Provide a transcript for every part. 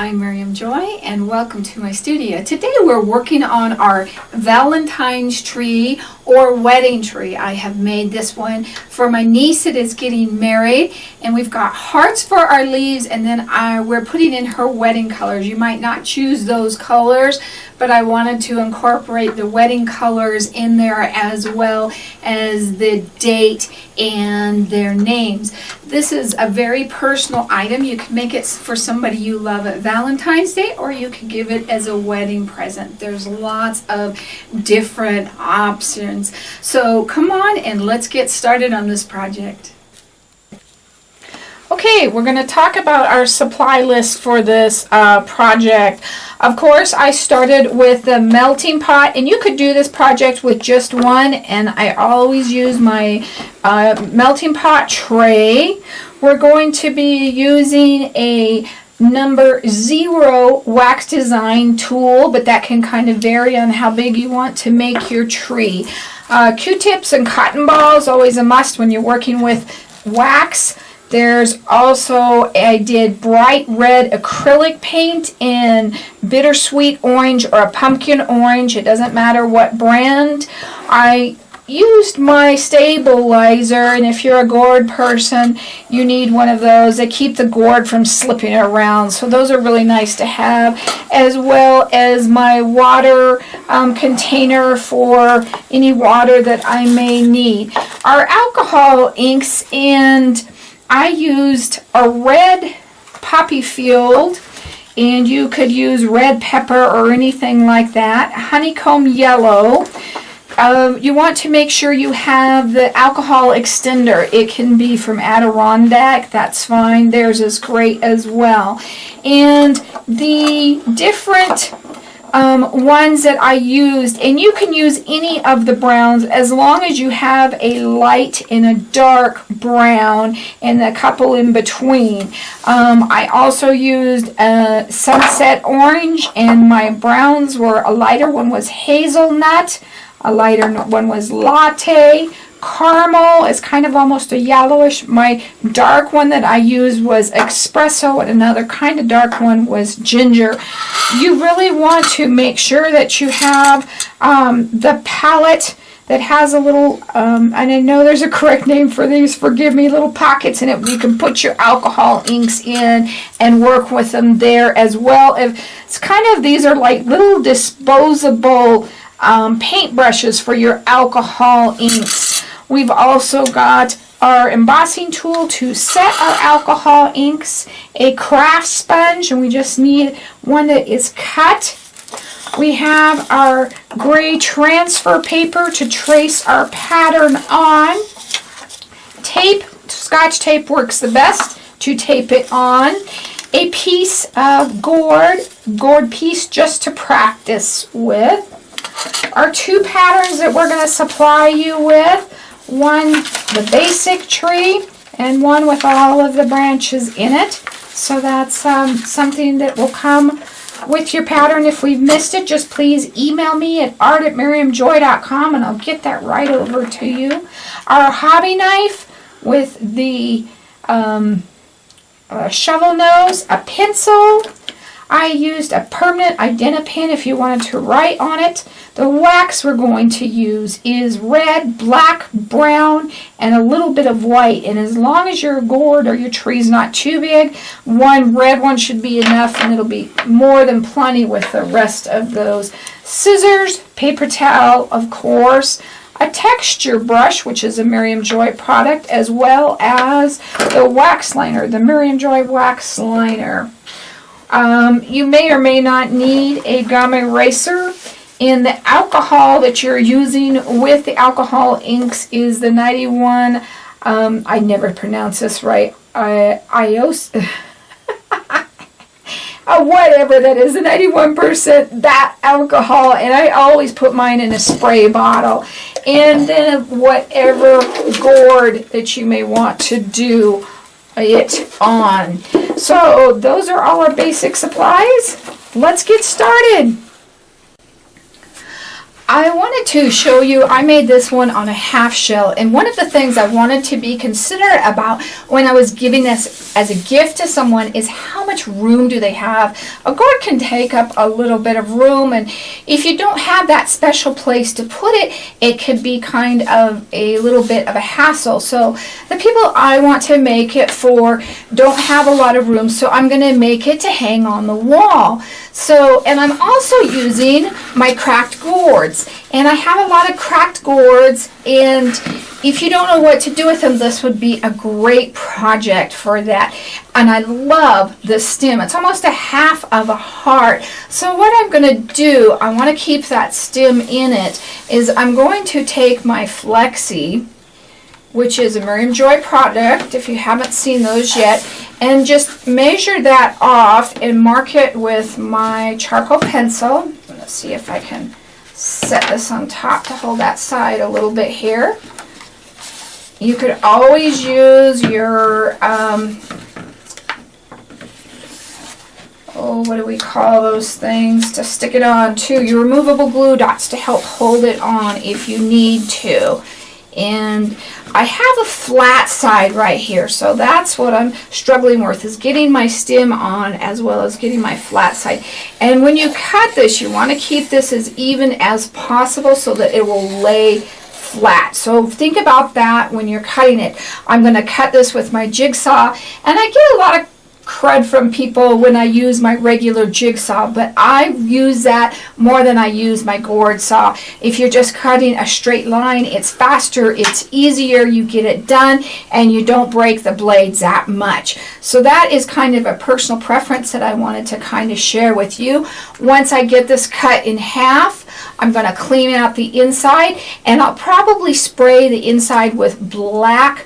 I'm Miriam Joy and welcome to my studio. Today we're working on our Valentine's tree or wedding tree. I have made this one for my niece that is getting married, and we've got hearts for our leaves, and then we're putting in her wedding colors. You might not choose those colors, but I wanted to incorporate the wedding colors in there as well as the date and their names. This is a very personal item. You can make it for somebody you love at Valentine's Day, or you can give it as a wedding present. There's lots of different options. So come on and let's get started on this project. Okay, we're going to talk about our supply list for this project. Of course, I started with the melting pot, and you could do this project with just one, and I always use my melting pot tray. We're going to be using a number 0 wax design tool, but that can kind of vary on how big you want to make your tree. Q-tips and cotton balls, always a must when you're working with wax. There's also, I did bright red acrylic paint in bittersweet orange or a pumpkin orange. It doesn't matter what brand. I used my stabilizer, and if you're a gourd person, you need one of those. They keep the gourd from slipping around, so those are really nice to have, as well as my water container for any water that I may need. Our alcohol inks, and I used a red poppy field, and you could use red pepper or anything like that. Honeycomb yellow. You want to make sure you have the alcohol extender. It can be from Adirondack, that's fine. Theirs is great as well. And the different ones that I used, and you can use any of the browns as long as you have a light and a dark brown and a couple in between. I also used a sunset orange, and my browns were a lighter one was hazelnut, a lighter one was latte. Caramel is kind of almost a yellowish. My dark one that I used was espresso, and another kind of dark one was ginger. You really want to make sure that you have the palette that has a little, and I know there's a correct name for these, forgive me, little pockets in it. You can put your alcohol inks in and work with them there as well. If it's kind of, these are like little disposable paint brushes for your alcohol inks. We've also got our embossing tool to set our alcohol inks, a craft sponge, and we just need one that is cut. We have our gray transfer paper to trace our pattern on. Tape, Scotch tape works the best to tape it on. A piece of gourd piece just to practice with. Our 2 patterns that we're going to supply you with. One, the basic tree, and one with all of the branches in it. So that's something that will come with your pattern. If we've missed it, just please email me at art@miriamjoy.com, and I'll get that right over to you. Our hobby knife with the shovel nose, a pencil. I used a permanent Identipen if you wanted to write on it. The wax we're going to use is red, black, brown, and a little bit of white. And as long as your gourd or your tree's not too big, one red one should be enough, and it'll be more than plenty with the rest of those. Scissors, paper towel, of course, a texture brush, which is a Miriam Joy product, as well as the wax liner, the Miriam Joy wax liner. You may or may not need a gum eraser. And the alcohol that you're using with the alcohol inks is the 91, I never pronounce this right, ios, whatever that is, the 91% that alcohol, and I always put mine in a spray bottle. And then whatever gourd that you may want to do it on. So those are all our basic supplies. Let's get started. I wanted to show you, I made this one on a half shell, and one of the things I wanted to be considerate about when I was giving this as a gift to someone is how much room do they have. A gourd can take up a little bit of room, and if you don't have that special place to put it, it could be kind of a little bit of a hassle. So the people I want to make it for don't have a lot of room, so I'm going to make it to hang on the wall. So, and I'm also using my cracked gourds, and I have a lot of cracked gourds, and if you don't know what to do with them, this would be a great project for that. And I love the stem. It's almost a half of a heart. So what I'm going to do, I want to keep that stem in it, is I'm going to take my Flexi, which is a Miriam Joy product, if you haven't seen those yet, and just measure that off and mark it with my charcoal pencil. Let's see if I can set this on top to hold that side a little bit here. You could always use your, what do we call those things to stick it on to? Your removable glue dots to help hold it on if you need to. And I have a flat side right here, so that's what I'm struggling with, is getting my stem on as well as getting my flat side. And when you cut this, you want to keep this as even as possible so that it will lay flat. So think about that when you're cutting it. I'm going to cut this with my jigsaw, and I get a lot of crud from people when I use my regular jigsaw, but I use that more than I use my gourd saw. If you're just cutting a straight line, it's faster, it's easier, you get it done, and you don't break the blades that much. So that is kind of a personal preference that I wanted to kind of share with you. Once I get this cut in half, I'm going to clean out the inside, and I'll probably spray the inside with black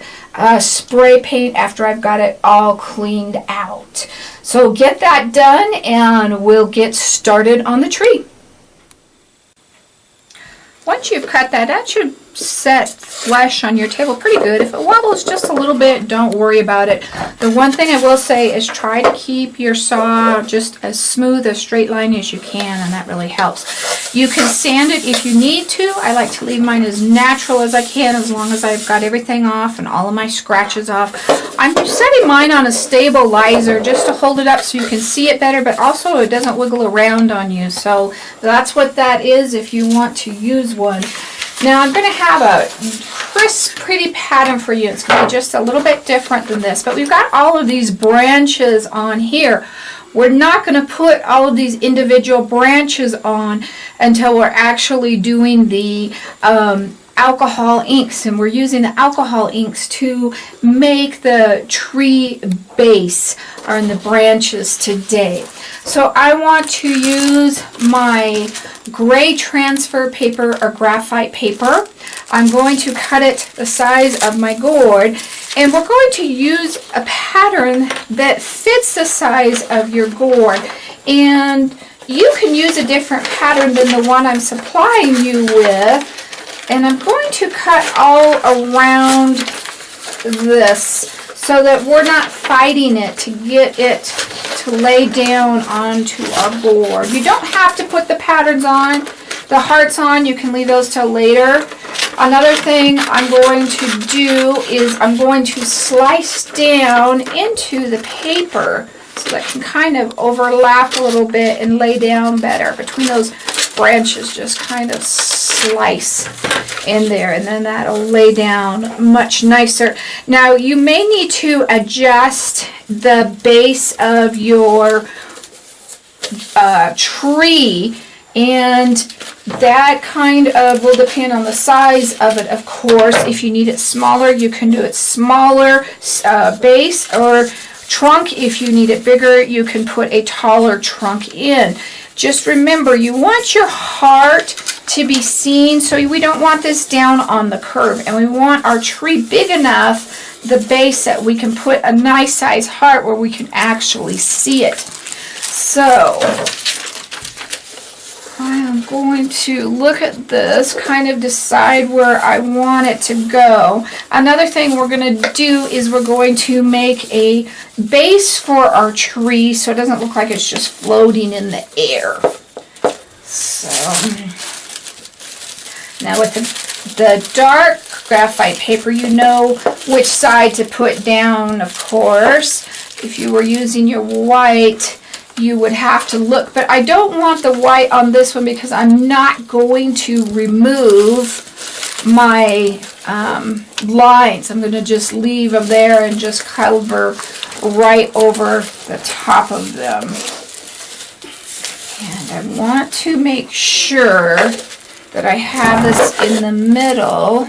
spray paint after I've got it all cleaned out. So get that done and we'll get started on the tree. Once you've cut that, that should set flush on your table pretty good. If it wobbles just a little bit, don't worry about it. The one thing I will say is try to keep your saw just as smooth, a straight line as you can, and that really helps. You can sand it if you need to. I like to leave mine as natural as I can, as long as I've got everything off and all of my scratches off. I'm setting mine on a stabilizer just to hold it up so you can see it better, but also it doesn't wiggle around on you. So that's what that is if you want to use one. Now I'm going to have a crisp, pretty pattern for you. It's going to be just a little bit different than this, but we've got all of these branches on here. We're not going to put all of these individual branches on until we're actually doing the alcohol inks, and we're using the alcohol inks to make the tree base on the branches today. So I want to use my gray transfer paper or graphite paper. I'm going to cut it the size of my gourd, and we're going to use a pattern that fits the size of your gourd. And you can use a different pattern than the one I'm supplying you with. And I'm going to cut all around this so that we're not fighting it to get it to lay down onto our board. You don't have to put the patterns on, the hearts on. You can leave those till later. Another thing I'm going to do is I'm going to slice down into the paper so that can kind of overlap a little bit and lay down better between those branches. Just kind of slice in there, and then that'll lay down much nicer. Now you may need to adjust the base of your tree, and that kind of will depend on the size of it, of course. If you need it smaller, you can do it smaller base, or trunk. If you need it bigger, you can put a taller trunk in. Just remember, you want your heart to be seen, so we don't want this down on the curve, and we want our tree big enough, the base, that we can put a nice size heart where we can actually see it. So I'm going to look at this, kind of decide where I want it to go. Another thing we're going to do is we're going to make a base for our tree so it doesn't look like it's just floating in the air. So Now with the dark graphite paper, you know which side to put down, of course. If you were using your white, you would have to look, but I don't want the white on this one because I'm not going to remove my lines. I'm going to just leave them there and just cover right over the top of them. And I want to make sure that I have this in the middle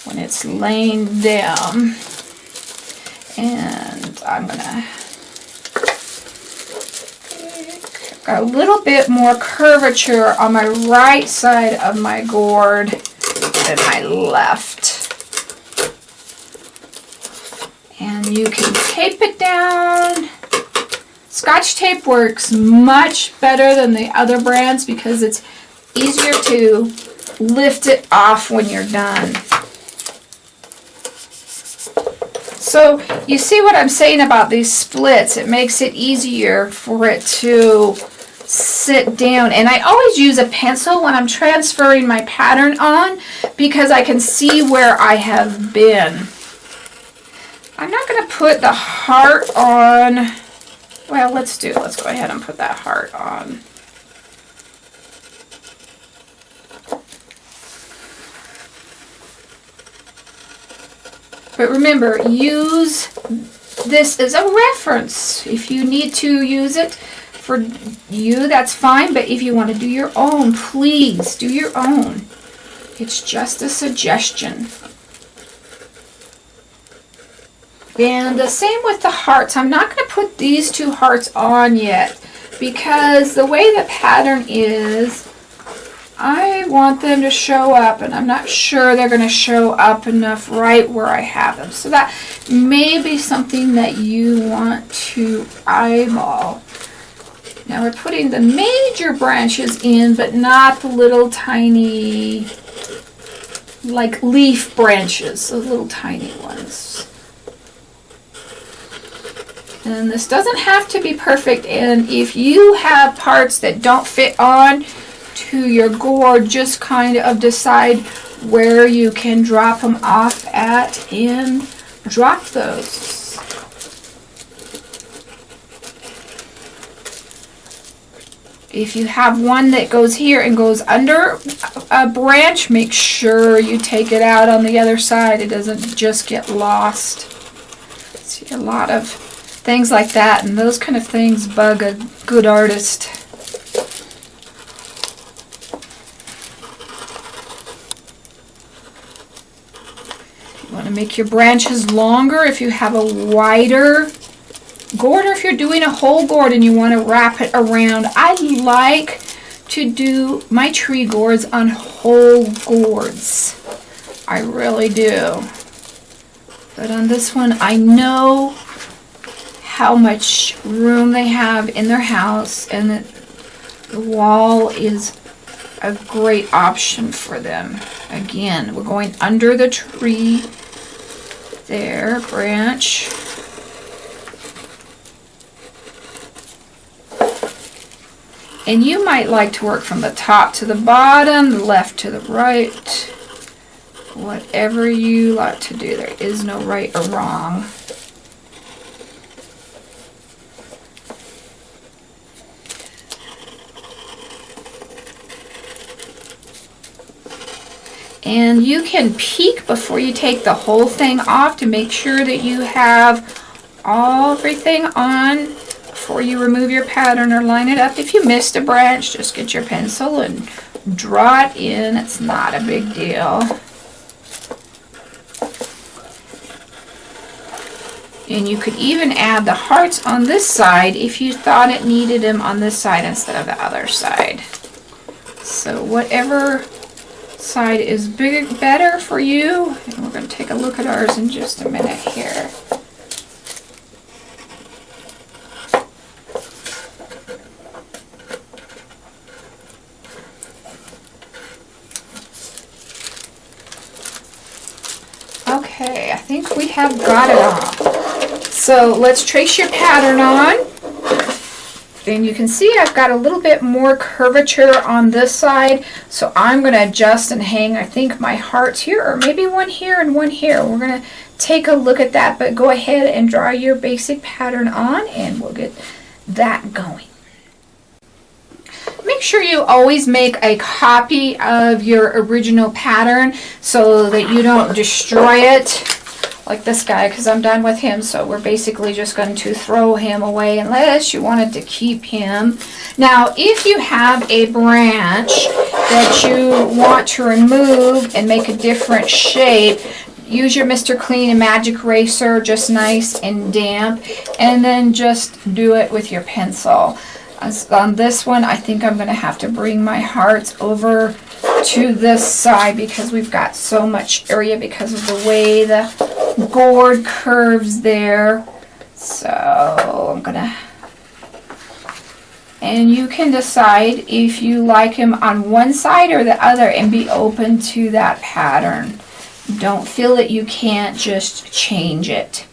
when it's laying down. And I'm going to got a little bit more curvature on my right side of my gourd than my left. And you can tape it down. Scotch tape works much better than the other brands because it's easier to lift it off when you're done. So you see what I'm saying about these splits. It makes it easier for it to sit down. And I always use a pencil when I'm transferring my pattern on because I can see where I have been. I'm not going to put the heart on. Well, let's go ahead and put that heart on. But remember, use this as a reference. If you need to use it for you, that's fine. But if you want to do your own, please do your own. It's just a suggestion. And the same with the hearts. I'm not going to put these two hearts on yet because the way the pattern is, I want them to show up, and I'm not sure they're going to show up enough right where I have them. So that may be something that you want to eyeball. Now we're putting the major branches in, but not the little tiny, like leaf branches, the little tiny ones. And this doesn't have to be perfect, and if you have parts that don't fit on to your gourd, just kind of decide where you can drop them off at and drop those. If you have one that goes here and goes under a branch, make sure you take it out on the other side. It doesn't just get lost. See a lot of things like that, and those kind of things bug a good artist. You want to make your branches longer if you have a wider gourd, or if you're doing a whole gourd and you want to wrap it around. I like to do my tree gourds on whole gourds. I really do. But on this one, I know how much room they have in their house, and the wall is a great option for them. Again, we're going under the tree there, branch. And you might like to work from the top to the bottom, the left to the right, whatever you like to do. There is no right or wrong. And you can peek before you take the whole thing off to make sure that you have everything on before you remove your pattern or line it up. If you missed a branch, just get your pencil and draw it in. It's not a big deal. And you could even add the hearts on this side if you thought it needed them on this side instead of the other side. So whatever side is better for you. And we're going to take a look at ours in just a minute here. Okay, I think we have got it on. So let's trace your pattern on. And you can see I've got a little bit more curvature on this side, so I'm going to adjust and hang, I think, my hearts here, or maybe one here and one here. We're going to take a look at that, but go ahead and draw your basic pattern on, and we'll get that going. Make sure you always make a copy of your original pattern so that you don't destroy it. Like this guy, because I'm done with him, so we're basically just going to throw him away unless you wanted to keep him. Now, if you have a branch that you want to remove and make a different shape, use your Mr. Clean and Magic Eraser, just nice and damp, and then just do it with your pencil. On this one, I think I'm going to have to bring my hearts over to this side because we've got so much area because of the way the gourd curves there. So I'm going to, and you can decide if you like him on one side or the other and be open to that pattern. Don't feel that you can't just change it.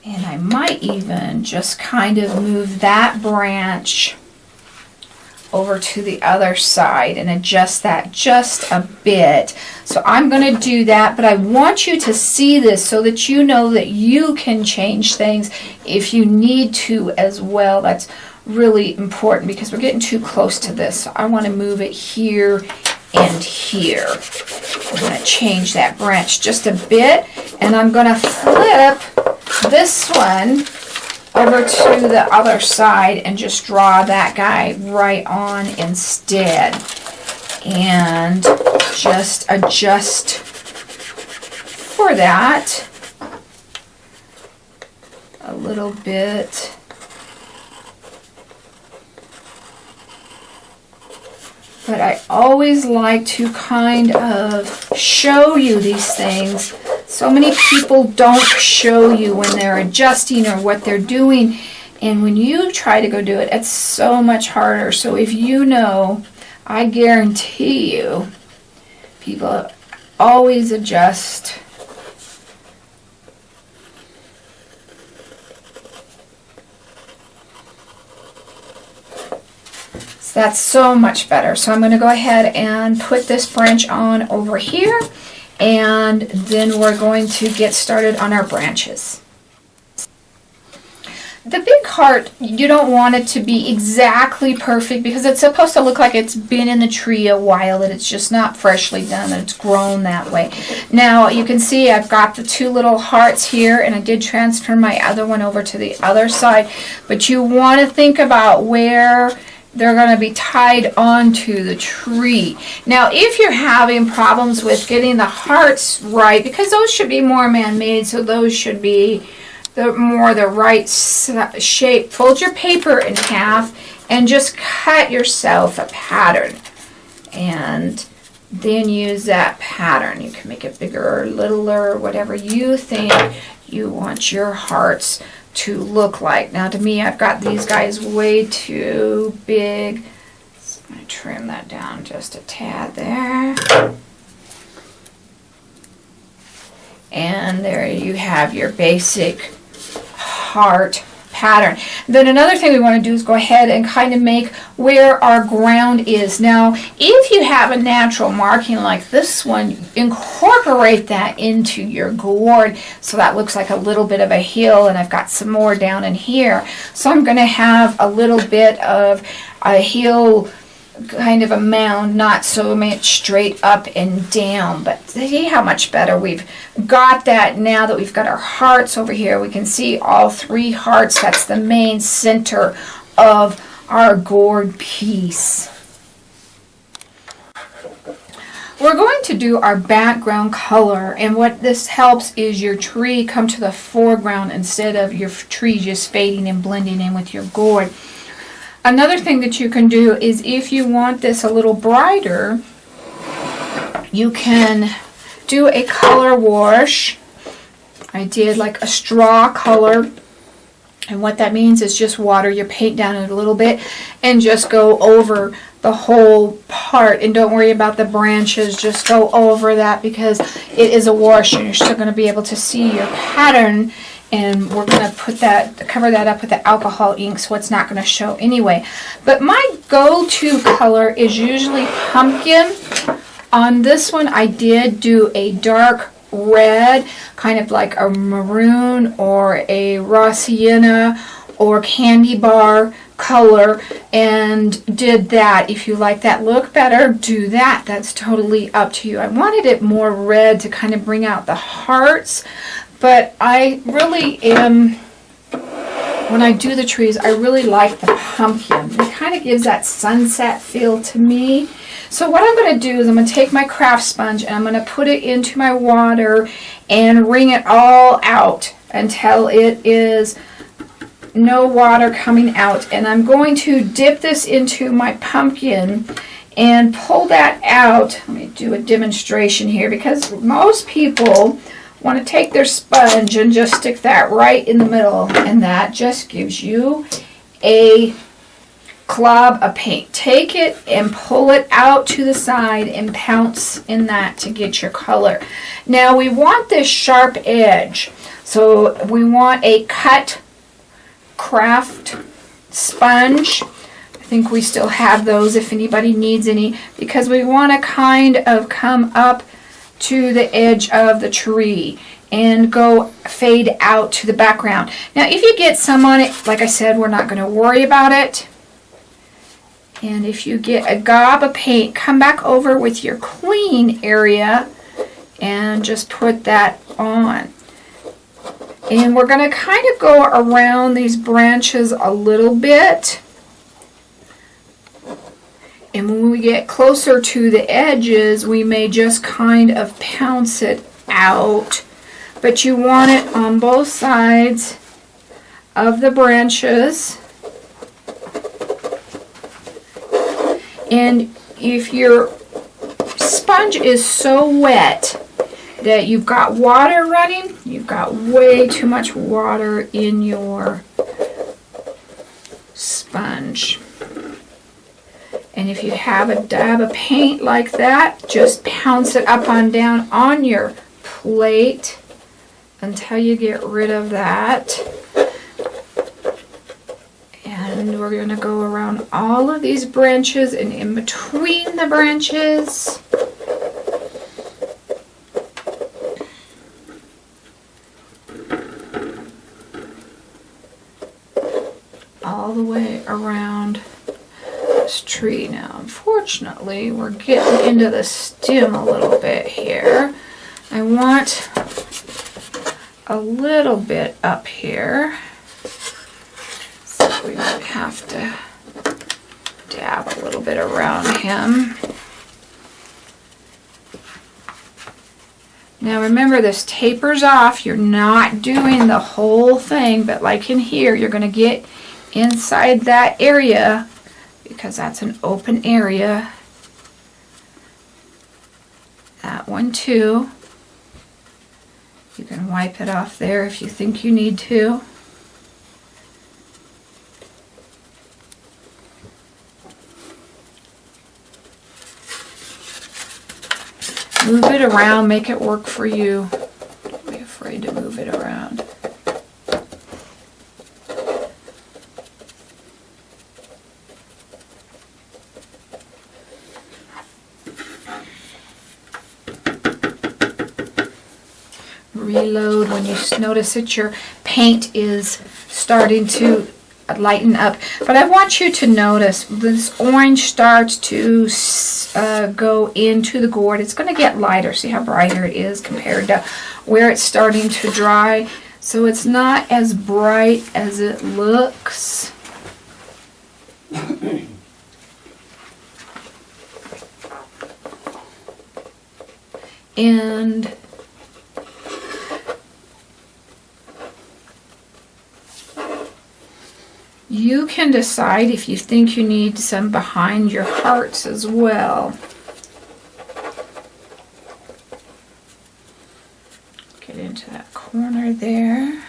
And I might even just kind of move that branch over to the other side and adjust that just a bit. So I'm going to do that, but I want you to see this so that you know that you can change things if you need to as well. That's really important because we're getting too close to this. So I want to move it here and here. I'm going to change that branch just a bit, and I'm going to flip this one over to the other side and just draw that guy right on instead, and just adjust for that a little bit. But I always like to kind of show you these things. So many people don't show you when they're adjusting or what they're doing. And when you try to go do it, it's so much harder. So if you know, I guarantee you, people always adjust. That's so much better. So I'm going to go ahead and put this branch on over here, and then we're going to get started on our branches. The big heart, you don't want it to be exactly perfect because it's supposed to look like it's been in the tree a while, that it's just not freshly done, that it's grown that way. Now you can see I've got the two little hearts here, and I did transfer my other one over to the other side, but you want to think about where they're going to be tied onto the tree. Now, if you're having problems with getting the hearts right, because those should be more man-made, so those should be the right shape, fold your paper in half and just cut yourself a pattern. And then use that pattern. You can make it bigger or littler, whatever you think you want your hearts to look like. Now to me, I've got these guys way too big, so I'm going to trim that down just a tad there. And there you have your basic heart pattern. Then another thing we want to do is go ahead and kind of make where our ground is. Now, if you have a natural marking like this one, incorporate that into your gourd so that looks like a little bit of a hill, and I've got some more down in here. So I'm going to have a little bit of a hill, kind of a mound, not so much straight up and down, but see how much better we've got that now that we've got our hearts over here. We can see all three hearts. That's the main center of our gourd piece. We're going to do our background color, and what this helps is your tree come to the foreground instead of your tree just fading and blending in with your gourd. Another thing that you can do is if you want this a little brighter, you can do a color wash. I did like a straw color, and what that means is just water your paint down a little bit and just go over the whole part, and don't worry about the branches, just go over that because it is a wash and you're still going to be able to see your pattern And we're going to cover that up with the alcohol ink so it's not going to show anyway. But my go-to color is usually pumpkin. On this one I did do a dark red, kind of like a maroon or a raw sienna or candy bar color, and did that. If you like that look better, do that. That's totally up to you. I wanted it more red to kind of bring out the hearts, but I really am, when I do the trees, I really like the pumpkin. It kind of gives that sunset feel to me. So what I'm going to do is I'm going to take my craft sponge and I'm going to put it into my water and wring it all out until it is no water coming out. And I'm going to dip this into my pumpkin and pull that out. Let me do a demonstration here, because most people want to take their sponge and just stick that right in the middle, and that just gives you a glob of paint. Take it and pull it out to the side and pounce in that to get your color. Now we want this sharp edge, so we want a cut craft sponge. I think we still have those if anybody needs any, because we want to kind of come up to the edge of the tree and go fade out to the background. Now if you get some on it, like I said, we're not going to worry about it. And if you get a gob of paint, come back over with your clean area and just put that on. And we're going to kind of go around these branches a little bit. And when we get closer to the edges, we may just kind of pounce it out. But you want it on both sides of the branches. And if your sponge is so wet that you've got water running, you've got way too much water in your sponge. And if you have a dab of paint like that, just pounce it up and down on your plate until you get rid of that. And we're going to go around all of these branches and in between the branches. All the way around this tree. Now, unfortunately, we're getting into the stem a little bit here. I want a little bit up here. We might have to dab a little bit around him. Now remember, this tapers off. You're not doing the whole thing, but like in here, you're going to get inside that area because that's an open area. That one too. You can wipe it off there if you think you need to. Move it around, make it work for you. Don't be afraid to move it around. Reload when you notice that your paint is starting to lighten up. But I want you to notice this orange starts to go into the gourd. It's going to get lighter. See how brighter it is compared to where it's starting to dry. So it's not as bright as it looks. And you can decide if you think you need some behind your hearts as well. Get into that corner there.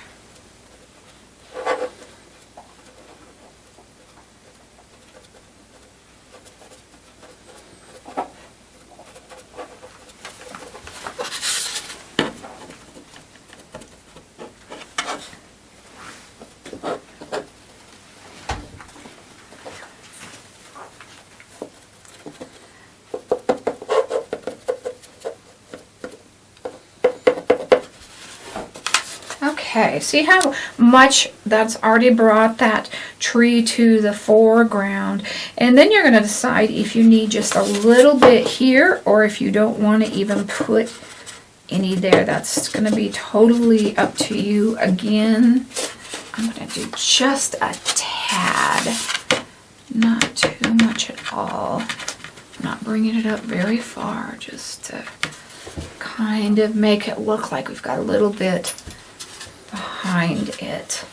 Okay, see how much that's already brought that tree to the foreground. And then you're going to decide if you need just a little bit here or if you don't want to even put any there. That's going to be totally up to you. Again, I'm going to do just a tad, not too much at all. Not bringing it up very far, just to kind of make it look like we've got a little bit behind it.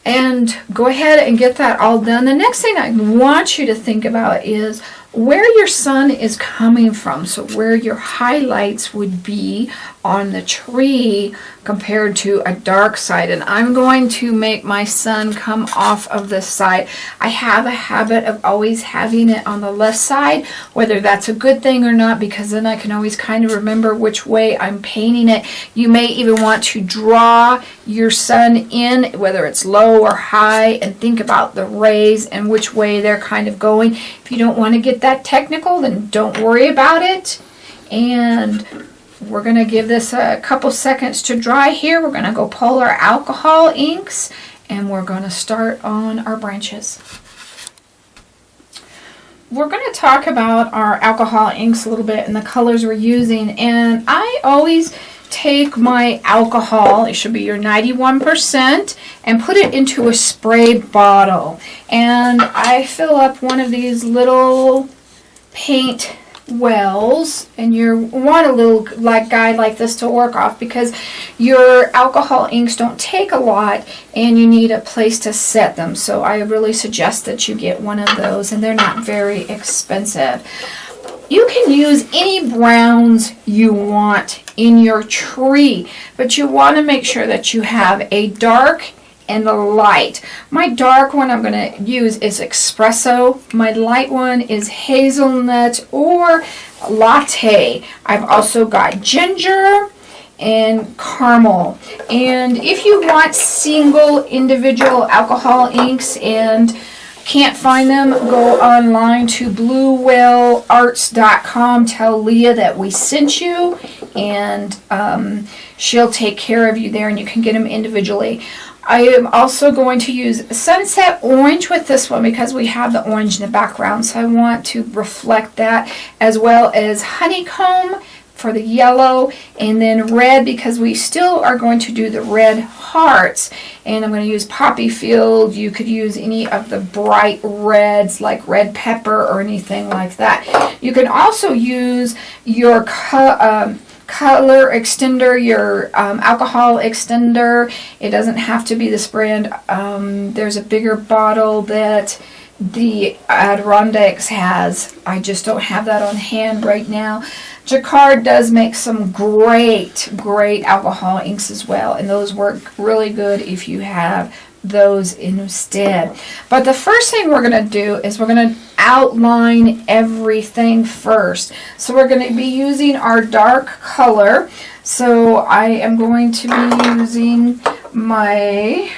And go ahead and get that all done. The next thing I want you to think about is where your sun is coming from. So where your highlights would be on the tree compared to a dark side. And I'm going to make my sun come off of this side. I have a habit of always having it on the left side, whether that's a good thing or not, because then I can always kind of remember which way I'm painting it. You may even want to draw your sun in, whether it's low or high, and think about the rays and which way they're kind of going. If you don't want to get that technical, then don't worry about it. And we're going to give this a couple seconds to dry here. We're going to go pull our alcohol inks and we're going to start on our branches. We're going to talk about our alcohol inks a little bit and the colors we're using. And I always take my alcohol, it should be your 91%, and put it into a spray bottle. And I fill up one of these little paint wells, and you want a little guide like this to work off because your alcohol inks don't take a lot and you need a place to set them. So I really suggest that you get one of those, and they're not very expensive. You can use any browns you want in your tree, but you want to make sure that you have a dark and a light. My dark one I'm going to use is espresso. My light one is hazelnut or latte. I've also got ginger and caramel. And if you want single individual alcohol inks and can't find them, go online to bluewhalarts.com. Tell Leah that we sent you, and she'll take care of you there, and you can get them individually. I am also going to use Sunset Orange with this one because we have the orange in the background, so I want to reflect that, as well as Honeycomb for the yellow, and then red because we still are going to do the red hearts. And I'm going to use Poppy Field. You could use any of the bright reds like red pepper or anything like that. You can also use your color extender, your alcohol extender. It doesn't have to be this brand. There's a bigger bottle that the Adirondacks has. I just don't have that on hand right now. Jacquard does make some great alcohol inks as well, and those work really good if you have those instead. But the first thing we're going to do is we're going to outline everything first. So we're going to be using our dark color. So I am going to be using my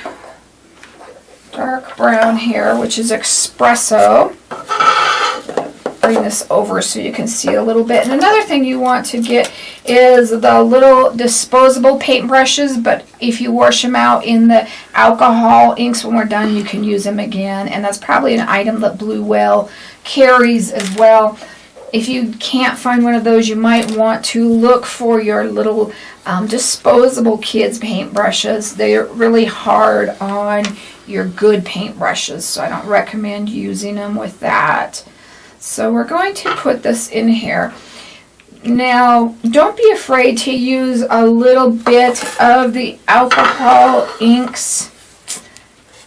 dark brown here, which is espresso. Bring this over so you can see a little bit. And another thing you want to get is the little disposable paintbrushes, but if you wash them out in the alcohol inks when we're done, you can use them again. And that's probably an item that Blue Whale carries as well. If you can't find one of those, you might want to look for your little disposable kids paintbrushes. They're really hard on your good paintbrushes, so I don't recommend using them with that. So we're going to put this in here. Now, don't be afraid to use a little bit of the alcohol inks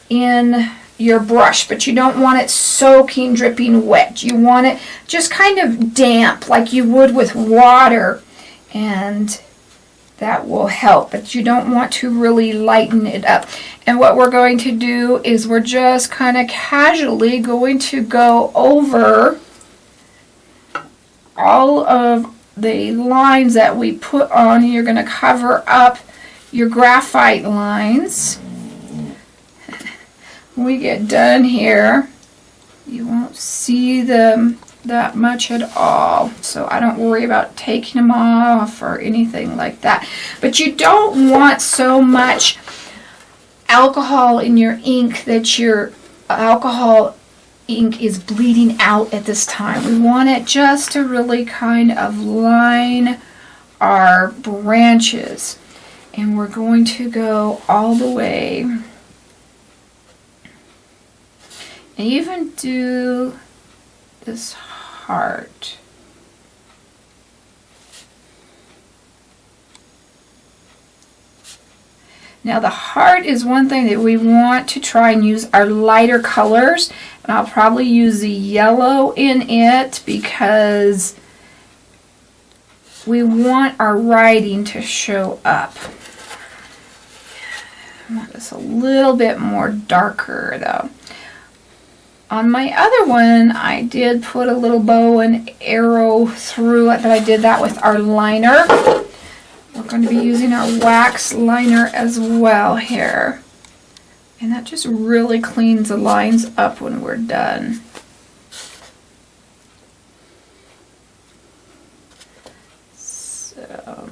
in your brush, but you don't want it soaking, dripping wet. You want it just kind of damp like you would with water, and that will help, but you don't want to really lighten it up. And what we're going to do is we're just kind of casually going to go over all of the lines that we put on. You're going to cover up your graphite lines. When we get done here, you won't see them that much at all, so I don't worry about taking them off or anything like that. But you don't want so much alcohol in your ink that your alcohol ink is bleeding out at this time. We want it just to really kind of line our branches. And we're going to go all the way and even do this heart. Now the heart is one thing that we want to try and use our lighter colors, and I'll probably use the yellow in it because we want our writing to show up. I want this a little bit more darker though. On my other one, I did put a little bow and arrow through it, but I did that with our liner. We're going to be using our wax liner as well here. And that just really cleans the lines up when we're done. So,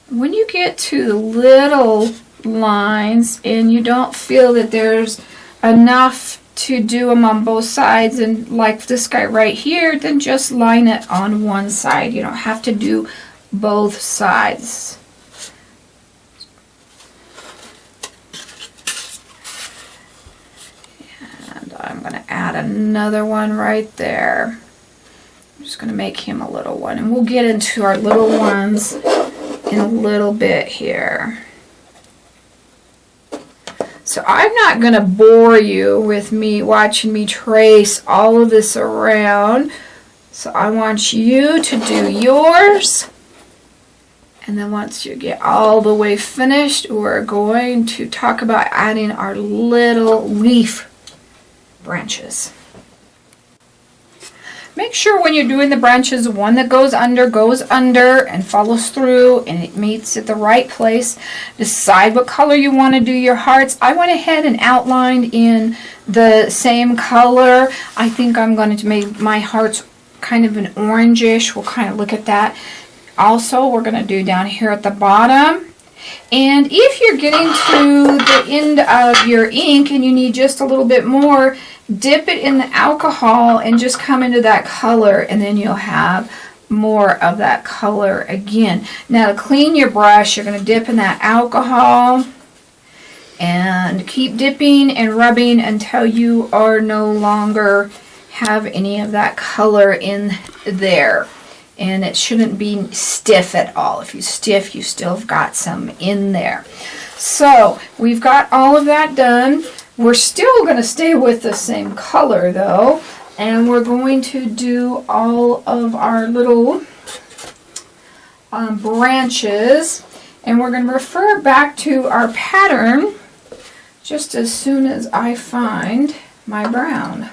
when you get to the little lines and you don't feel that there's enough to do them on both sides, and like this guy right here, then just line it on one side. You don't have to do both sides. And I'm going to add another one right there. I'm just going to make him a little one, and we'll get into our little ones in a little bit here. So I'm not going to bore you with me watching me trace all of this around. So I want you to do yours. And then once you get all the way finished, we're going to talk about adding our little leaf branches. Make sure when you're doing the branches, one that goes under and follows through and it meets at the right place. Decide what color you want to do your hearts. I went ahead and outlined in the same color. I think I'm going to make my hearts kind of an orangish. We'll kind of look at that. Also, we're going to do down here at the bottom. And if you're getting to the end of your ink and you need just a little bit more, dip it in the alcohol and just come into that color, and then you'll have more of that color again. Now to clean your brush, you're going to dip in that alcohol and keep dipping and rubbing until you are no longer have any of that color in there. And it shouldn't be stiff at all. If you stiff, you still have got some in there. So we've got all of that done. We're still going to stay with the same color though, and we're going to do all of our little branches, and we're going to refer back to our pattern just as soon as I find my brown.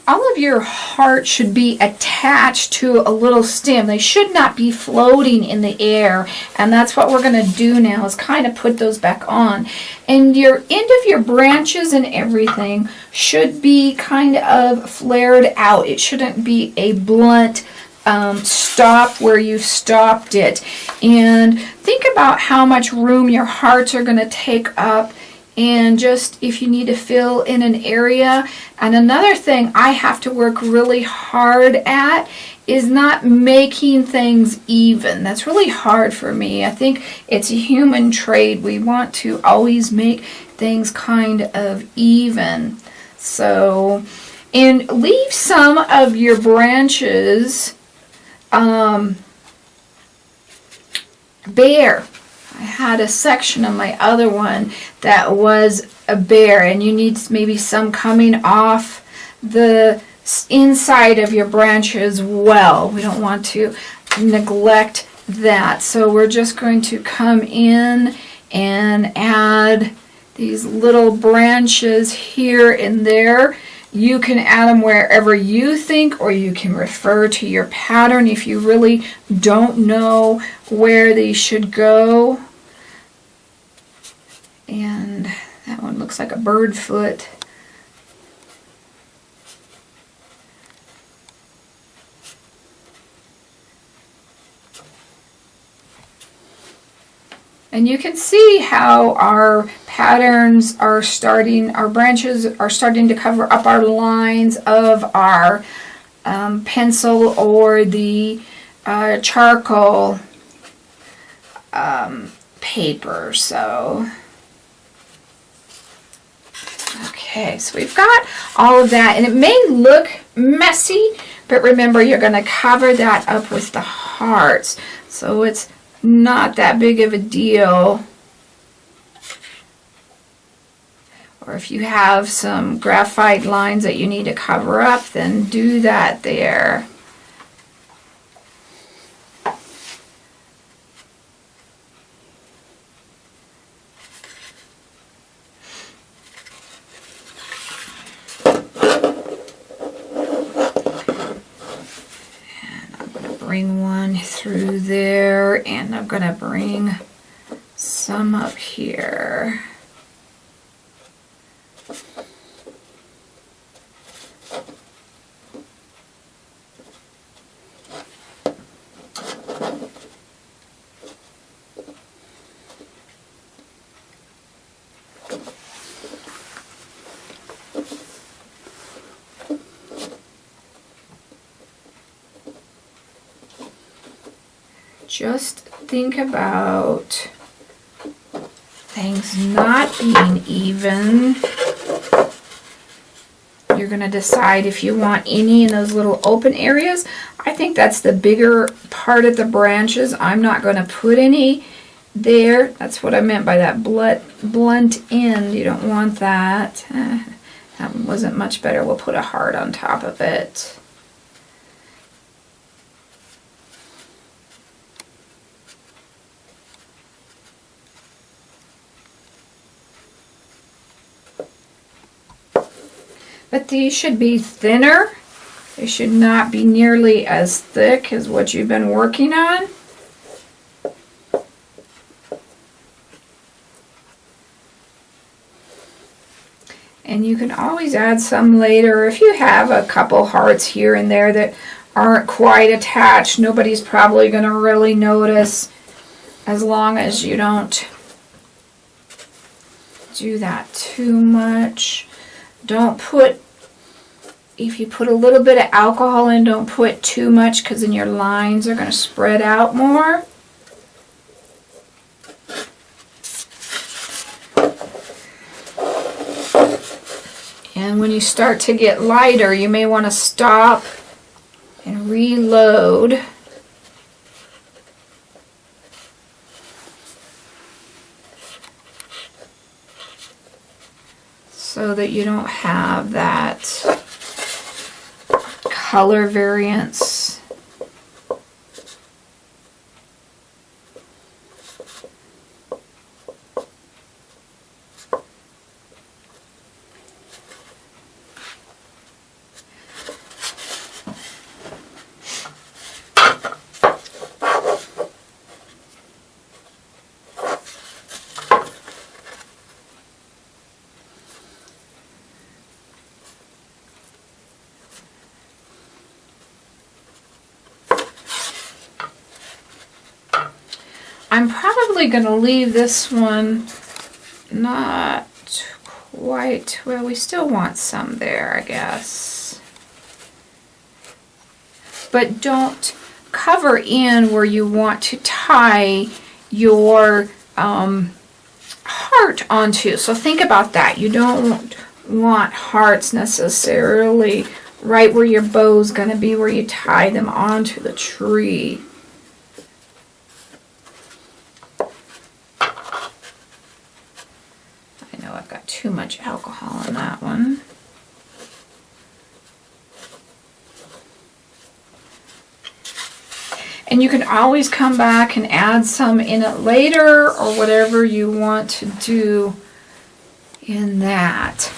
All of your heart should be attached to a little stem. They should not be floating in the air, and that's what we're going to do now, is kind of put those back on. And your end of your branches and everything should be kind of flared out. It shouldn't be a blunt stop where you stopped it. And think about how much room your hearts are going to take up, and just if you need to fill in an area. And another thing I have to work really hard at is not making things even. That's really hard for me. I think it's a human trait. We want to always make things kind of even. So, and leave some of your branches bare. I had a section of my other one that was a bare, and you need maybe some coming off the inside of your branch as well. We don't want to neglect that. So we're just going to come in and add these little branches here and there. You can add them wherever you think, or you can refer to your pattern if you really don't know where they should go. And that one looks like a bird foot. And you can see how our patterns are starting, our branches are starting to cover up our lines of our pencil or the charcoal paper. So, okay, so we've got all of that, and it may look messy, but remember, you're going to cover that up with the hearts, so it's not that big of a deal. Or if you have some graphite lines that you need to cover up, then do that there. Bring one through there, and I'm going to bring some up here. Just think about things not being even. You're going to decide if you want any in those little open areas. I think that's the bigger part of the branches. I'm not going to put any there. That's what I meant by that blunt end. You don't want that. That wasn't much better. We'll put a heart on top of it. But these should be thinner. They should not be nearly as thick as what you've been working on. And you can always add some later. If you have a couple hearts here and there that aren't quite attached, nobody's probably going to really notice, as long as you don't do that too much. Don't put, if you put a little bit of alcohol in, don't put too much, because then your lines are going to spread out more. And when you start to get lighter, you may want to stop and reload. So that you don't have that color variance. I'm probably going to leave this one not quite, well, we still want some there, I guess. But don't cover in where you want to tie your heart onto. So think about that. You don't want hearts necessarily right where your bow's going to be, where you tie them onto the tree. I've got too much alcohol in that one. And you can always come back and add some in it later, or whatever you want to do in that.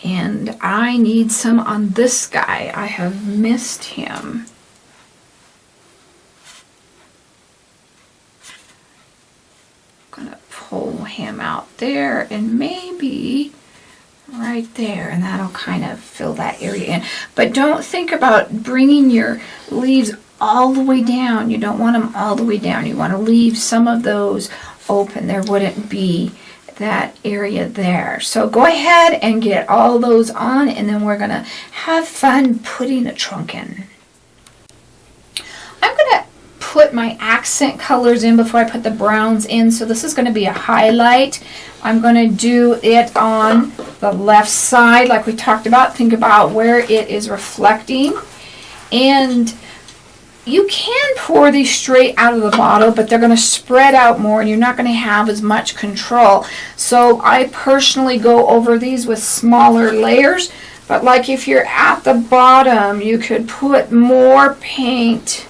And I need some on this guy. I have missed him. I'm gonna pull him out there, and maybe right there, and that'll kind of fill that area in. But don't think about bringing your leaves all the way down. You don't want them all the way down. You want to leave some of those open. There wouldn't be that area there. So go ahead and get all those on, and then we're gonna have fun putting a trunk in. I'm gonna put my accent colors in before I put the browns in. So this is gonna be a highlight. I'm gonna do it on the left side like we talked about. Think about where it is reflecting. And you can pour these straight out of the bottle, but they're going to spread out more and you're not going to have as much control. So I personally go over these with smaller layers, but like if you're at the bottom, you could put more paint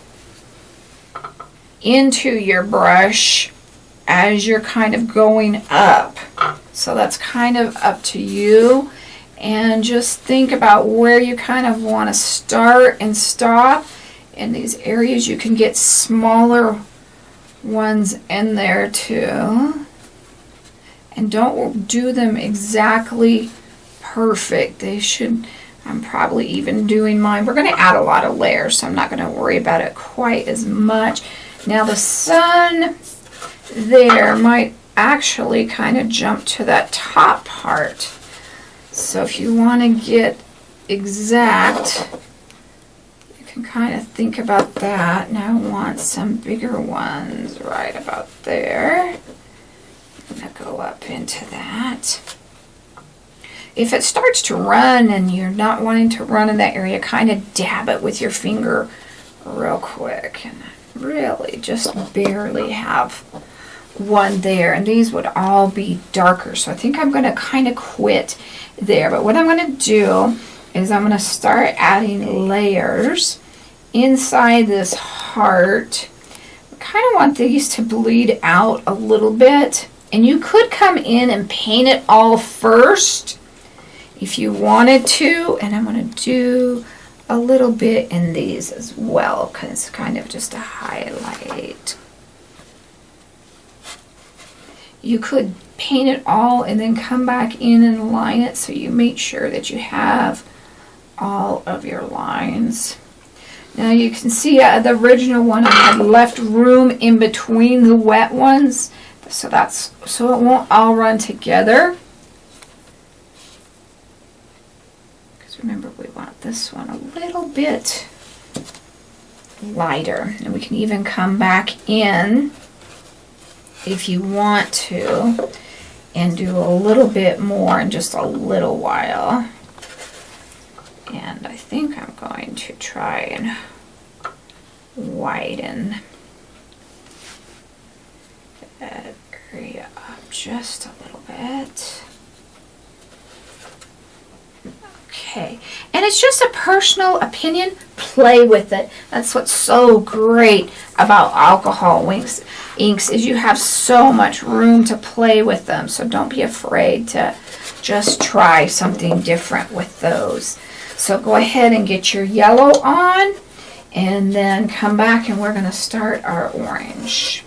into your brush as you're kind of going up. So that's kind of up to you. And just think about where you kind of want to start and stop. In these areas, you can get smaller ones in there too. And don't do them exactly perfect. They should, I'm probably even doing mine. We're going to add a lot of layers, so I'm not going to worry about it quite as much. Now the sun there might actually kind of jump to that top part. So if you want to get exact, can kind of think about that. Now I want some bigger ones right about there. I'm going to go up into that. If it starts to run and you're not wanting to run in that area, kind of dab it with your finger real quick. And really just barely have one there. And these would all be darker. So I think I'm going to kind of quit there. But what I'm going to do is I'm going to start adding layers inside this heart. I kind of want these to bleed out a little bit, and you could come in and paint it all first if you wanted to, and I'm going to do a little bit in these as well because it's kind of just a highlight. You could paint it all and then come back in and line it so you make sure that you have all of your lines. Now you can see the original one I had left room in between the wet ones, so it won't all run together. Because remember, we want this one a little bit lighter, and we can even come back in if you want to and do a little bit more in just a little while. And I think I'm going to try and widen that area up just a little bit. Okay, and it's just a personal opinion. Play with it. That's what's so great about alcohol inks is you have so much room to play with them. So don't be afraid to just try something different with those. So go ahead and get your yellow on, and then come back and we're going to start our orange.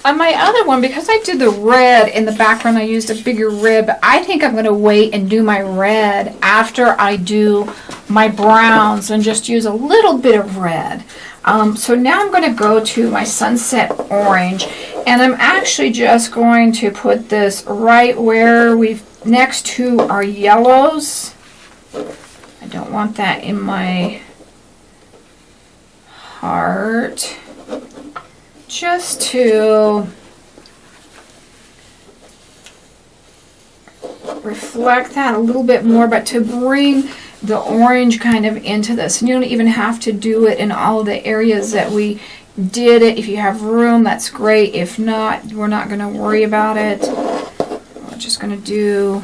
On my other one, because I did the red in the background, I used a bigger rib. I think I'm going to wait and do my red after I do my browns and just use a little bit of red. So now I'm going to go to my sunset orange, and I'm actually just going to put this right where next to our yellows. I don't want that in my heart. Just to reflect that a little bit more, but to bring the orange kind of into this. And you don't even have to do it in all the areas that we did it. If you have room, that's great. If not, we're not going to worry about it. We're just going to do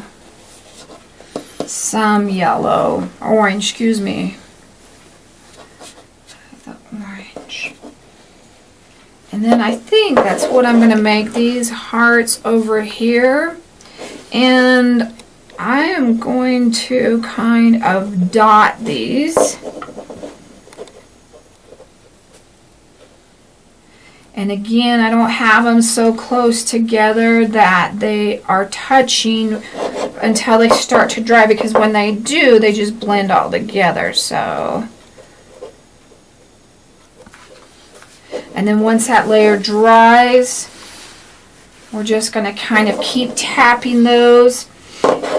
some orange, excuse me. The orange. And then I think that's what I'm going to make these hearts over here. And I am going to kind of dot these. And again, I don't have them so close together that they are touching until they start to dry, because when they do, they just blend all together. So And then once that layer dries, we're just going to kind of keep tapping those.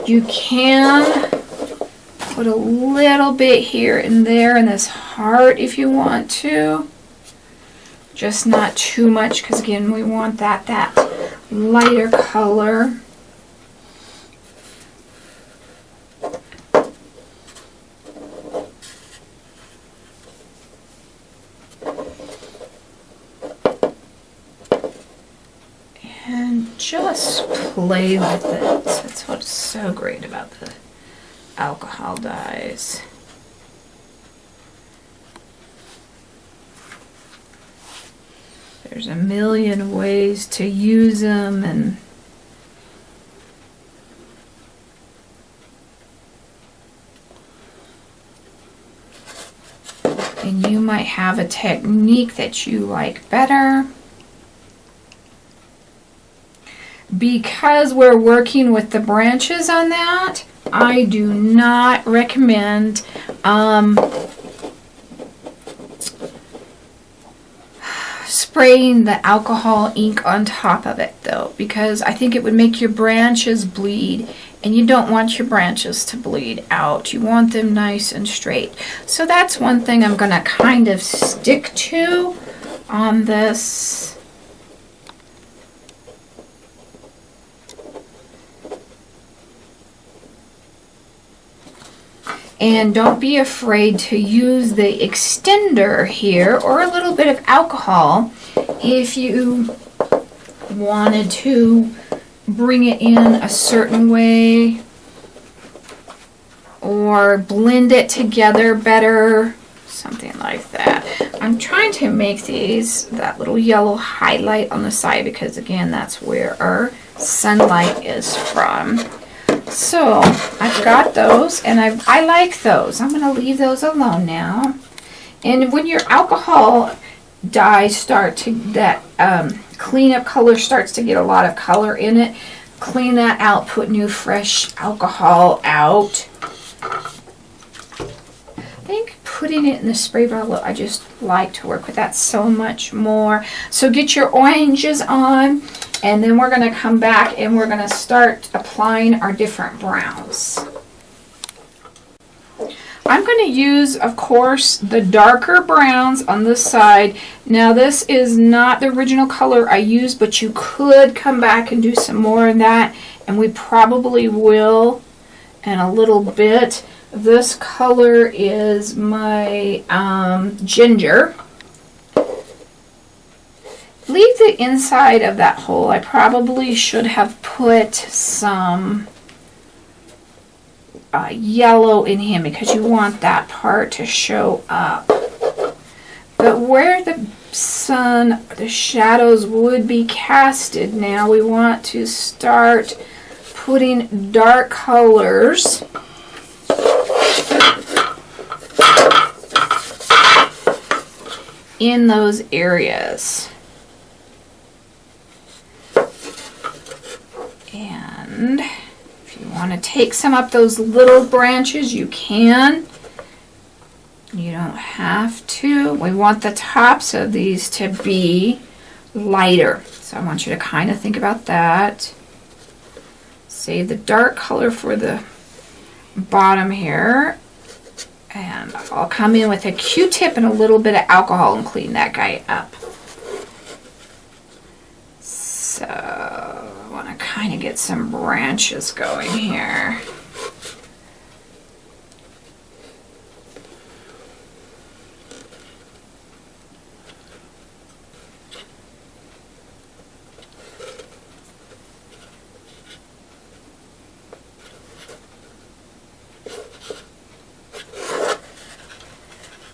You can put a little bit here and there in this heart if you want to. Just not too much, because again, we want that lighter color. And just play with it. That's what's so great about the alcohol dyes. There's a million ways to use them, and you might have a technique that you like better. Because we're working with the branches on that, I do not recommend spraying the alcohol ink on top of it though, because I think it would make your branches bleed, and you don't want your branches to bleed out. You want them nice and straight. So that's one thing I'm going to kind of stick to on this. And don't be afraid to use the extender here, or a little bit of alcohol if you wanted to bring it in a certain way or blend it together better, something like that. I'm trying to make these that little yellow highlight on the side, because again, that's where our sunlight is from. So I've got those, and I like those. I'm going to leave those alone now. And when your alcohol dyes start to, that cleanup color starts to get a lot of color in it, clean that out, put new fresh alcohol out. I think putting it in the spray bottle, I just like to work with that so much more. So get your oranges on. And then we're going to come back and we're going to start applying our different browns. I'm going to use, of course, the darker browns on this side. Now this is not the original color I used, but you could come back and do some more of that. And we probably will in a little bit. This color is my ginger. Leave the inside of that hole. I probably should have put some yellow in him, because you want that part to show up. But where the sun, the shadows would be casted, now we want to start putting dark colors in those areas. And if you want to take some up those little branches, you can. You don't have to. We want the tops of these to be lighter. So I want you to kind of think about that. Save the dark color for the bottom here. And I'll come in with a Q-tip and a little bit of alcohol and clean that guy up. So I want to kind of get some branches going here.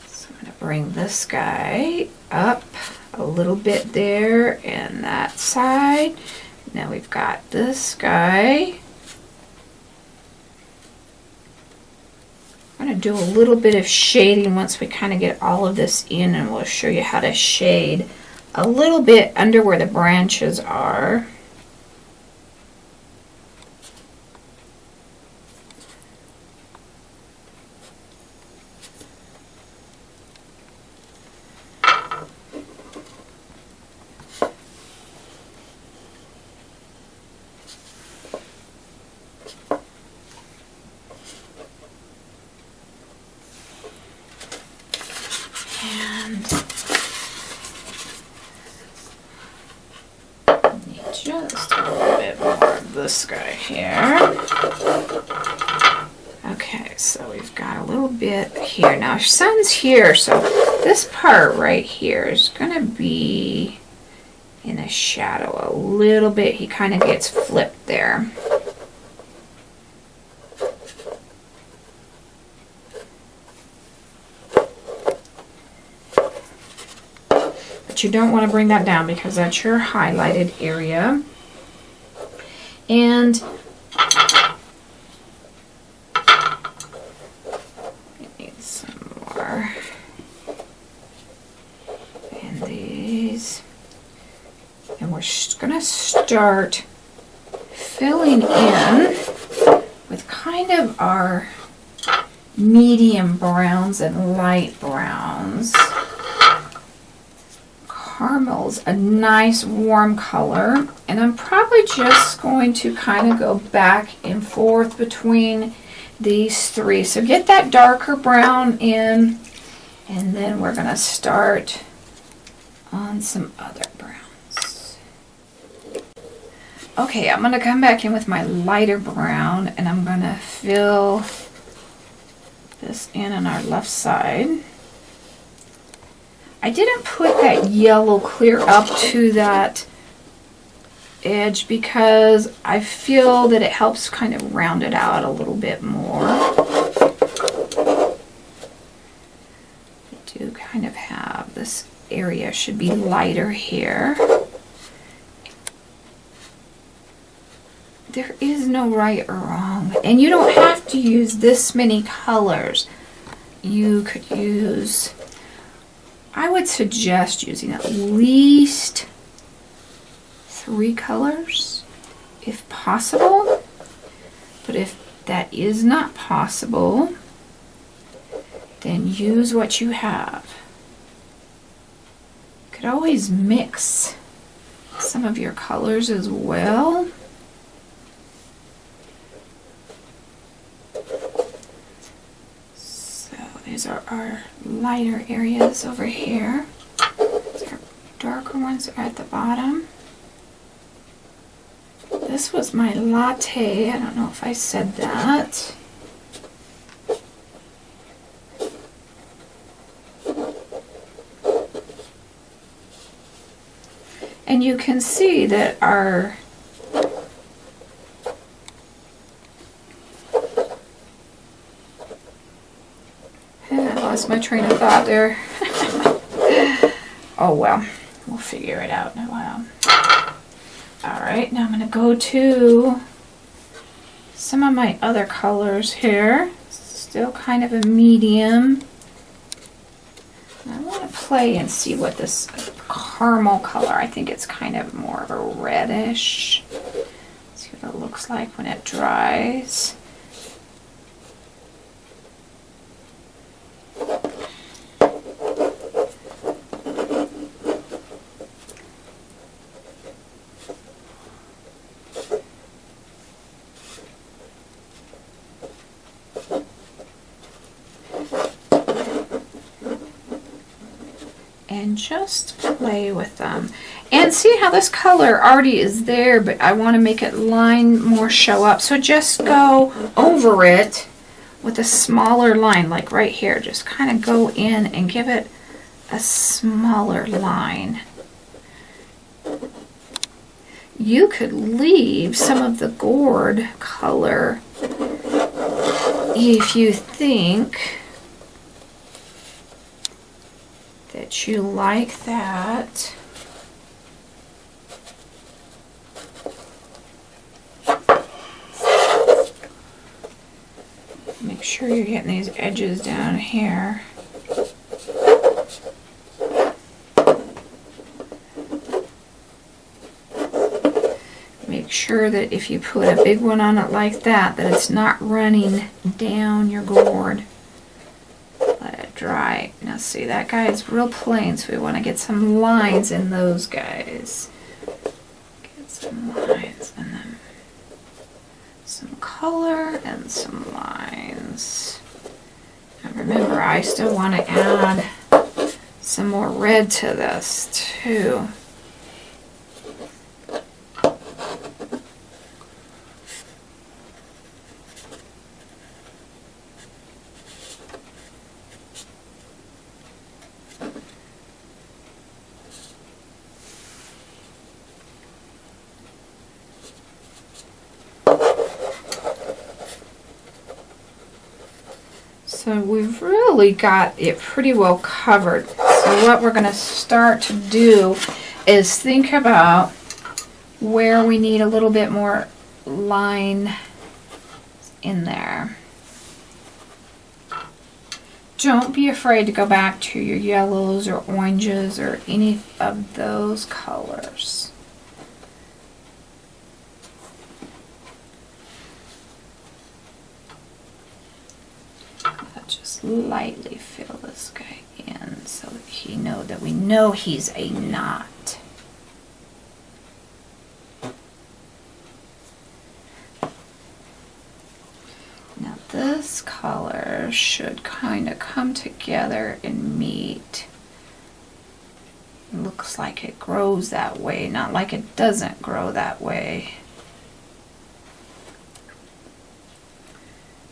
So I'm going to bring this guy up a little bit there and that side. Now we've got this guy. I'm going to do a little bit of shading once we kind of get all of this in, and we'll show you how to shade a little bit under where the branches are. little bit more of this guy here. Okay, so we've got a little bit here. Now, sun's here, so this part right here is going to be in the shadow a little bit. He kind of gets flipped there. But you don't want to bring that down because that's your highlighted area. And I need some more. And these. And we're going to start filling in with kind of our medium browns and light browns. Caramel's a nice warm color, and I'm probably just going to kind of go back and forth between these three. So get that darker brown in, and then we're going to start on some other browns. Okay, I'm going to come back in with my lighter brown, and I'm going to fill this in on our left side. I didn't put that yellow clear up to that edge because I feel that it helps kind of round it out a little bit more. I do kind of have this area should be lighter here. There is no right or wrong, and you don't have to use this many colors. You could use, I would suggest using at least 3 colors if possible, but if that is not possible, then use what you have. You could always mix some of your colors as well. These are our lighter areas over here. Our darker ones are at the bottom. This was my latte. I don't know if I said that. And you can see that our my train of thought there. Oh well, we'll figure it out in a while. Alright, now I'm going to go to some of my other colors here. Still kind of a medium. I want to play and see what this caramel color, I think it's kind of more of a reddish. See what it looks like when it dries. And just play with them and see how this color already is there, but I want to make it line more show up, so just go over it with a smaller line, like right here. Just kind of go in and give it a smaller line. You could leave some of the gourd color if you think that you like that. Make sure you're getting these edges down here. Make sure that if you put a big one on it like that, that it's not running down your gourd. Let it dry. Now see, that guy is real plain, so we want to get some lines in those guys. Get some lines in them. Some color and some lines. Now remember, I still want to add some more red to this too. So we've really got it pretty well covered. So what we're going to start to do is think about where we need a little bit more line in there. Don't be afraid to go back to your yellows or oranges or any of those colors. Just lightly fill this guy in so that we know he's a knot. Now this color should kind of come together and meet. It looks like it grows that way, not like it doesn't grow that way.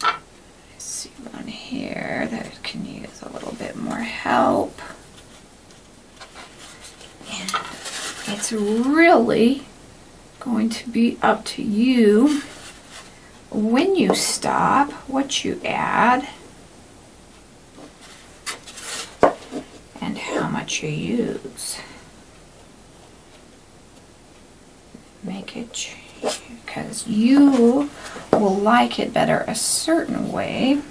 I see one here that can use a little bit more help. And it's really going to be up to you when you stop, what you add, and how much you use. Make it change, because you will like it better a certain way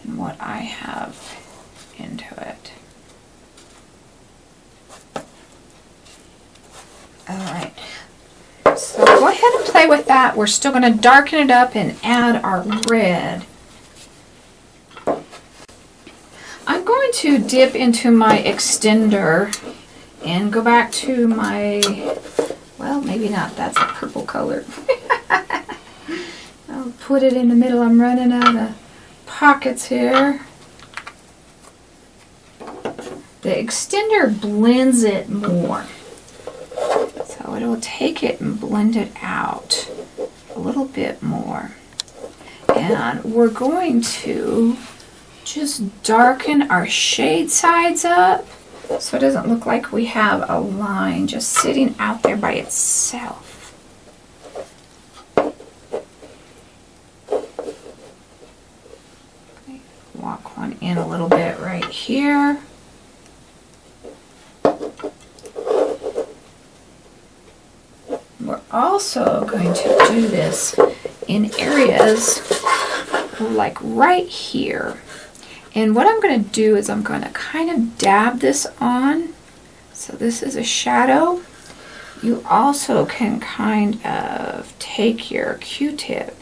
than what I have into it. All right. So go ahead and play with that. We're still going to darken it up and add our red. I'm going to dip into my extender and go back to my, well, maybe not, that's a purple color. I'll put it in the middle. I'm running out of pockets here. The extender blends it more. So it'll take it and blend it out a little bit more. And we're going to just darken our shade sides up so it doesn't look like we have a line just sitting out there by itself. Walk one in a little bit right here. We're also going to do this in areas like right here. And what I'm going to do is I'm going to kind of dab this on. So this is a shadow. You also can kind of take your Q-tip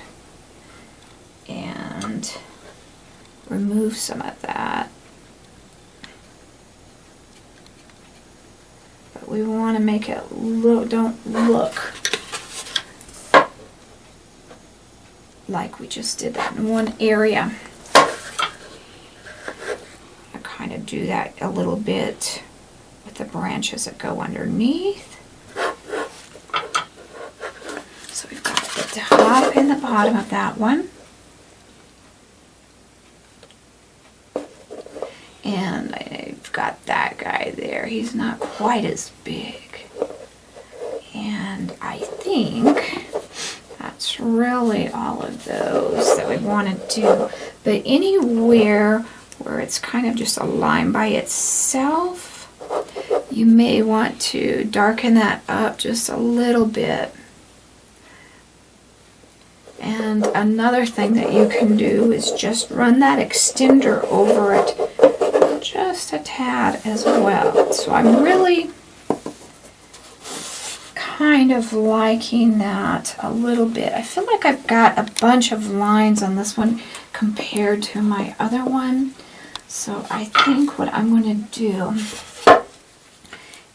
and remove some of that. But we want to make it look, don't look like we just did that in one area. I kind of do that a little bit with the branches that go underneath. So we've got the top and the bottom of that one. And I've got that guy there. He's not quite as big. And I think that's really all of those that we want to do. But anywhere where it's kind of just a line by itself, you may want to darken that up just a little bit. And another thing that you can do is just run that extender over it just a tad as well. So I'm really kind of liking that a little bit. I feel like I've got a bunch of lines on this one compared to my other one. So I think what I'm going to do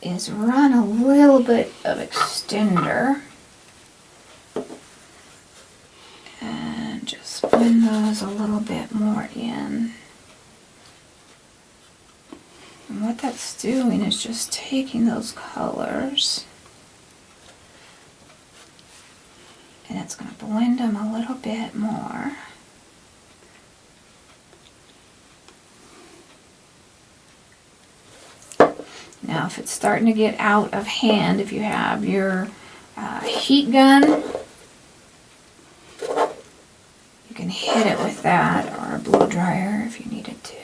is run a little bit of extender and just blend those a little bit more in. And what that's doing is just taking those colors and it's going to blend them a little bit more. Now if it's starting to get out of hand, if you have your heat gun, you can hit hit it with that or a blow dryer if you needed to.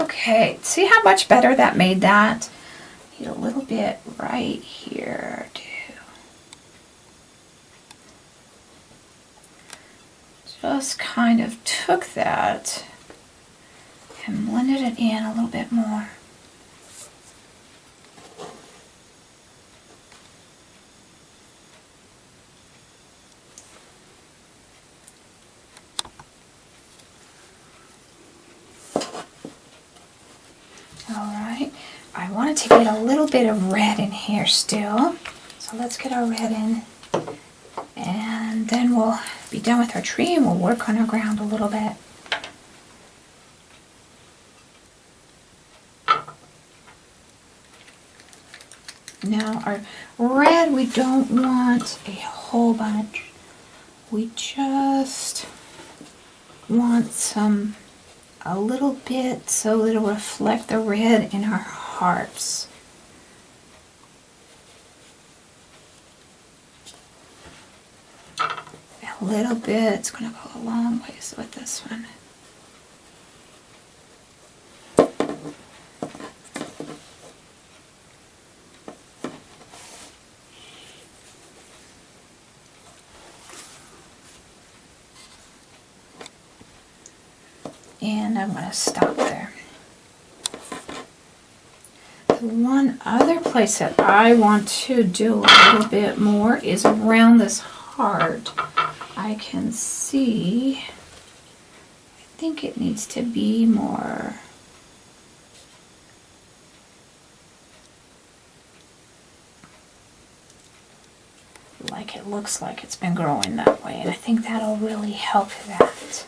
Okay, see how much better that made that? Need a little bit right here too. Just kind of took that and blended it in a little bit more. Alright, I wanted to get a little bit of red in here still. So let's get our red in. And then we'll be done with our tree and we'll work on our ground a little bit. Now our red, we don't want a whole bunch. We just want a little bit so it'll reflect the red in our hearts. A little bit, it's going to go a long ways with this one. And I'm going to stop there. The one other place that I want to do a little bit more is around this heart. I can see, I think it needs to be more like it looks like it's been growing that way, and I think that'll really help that.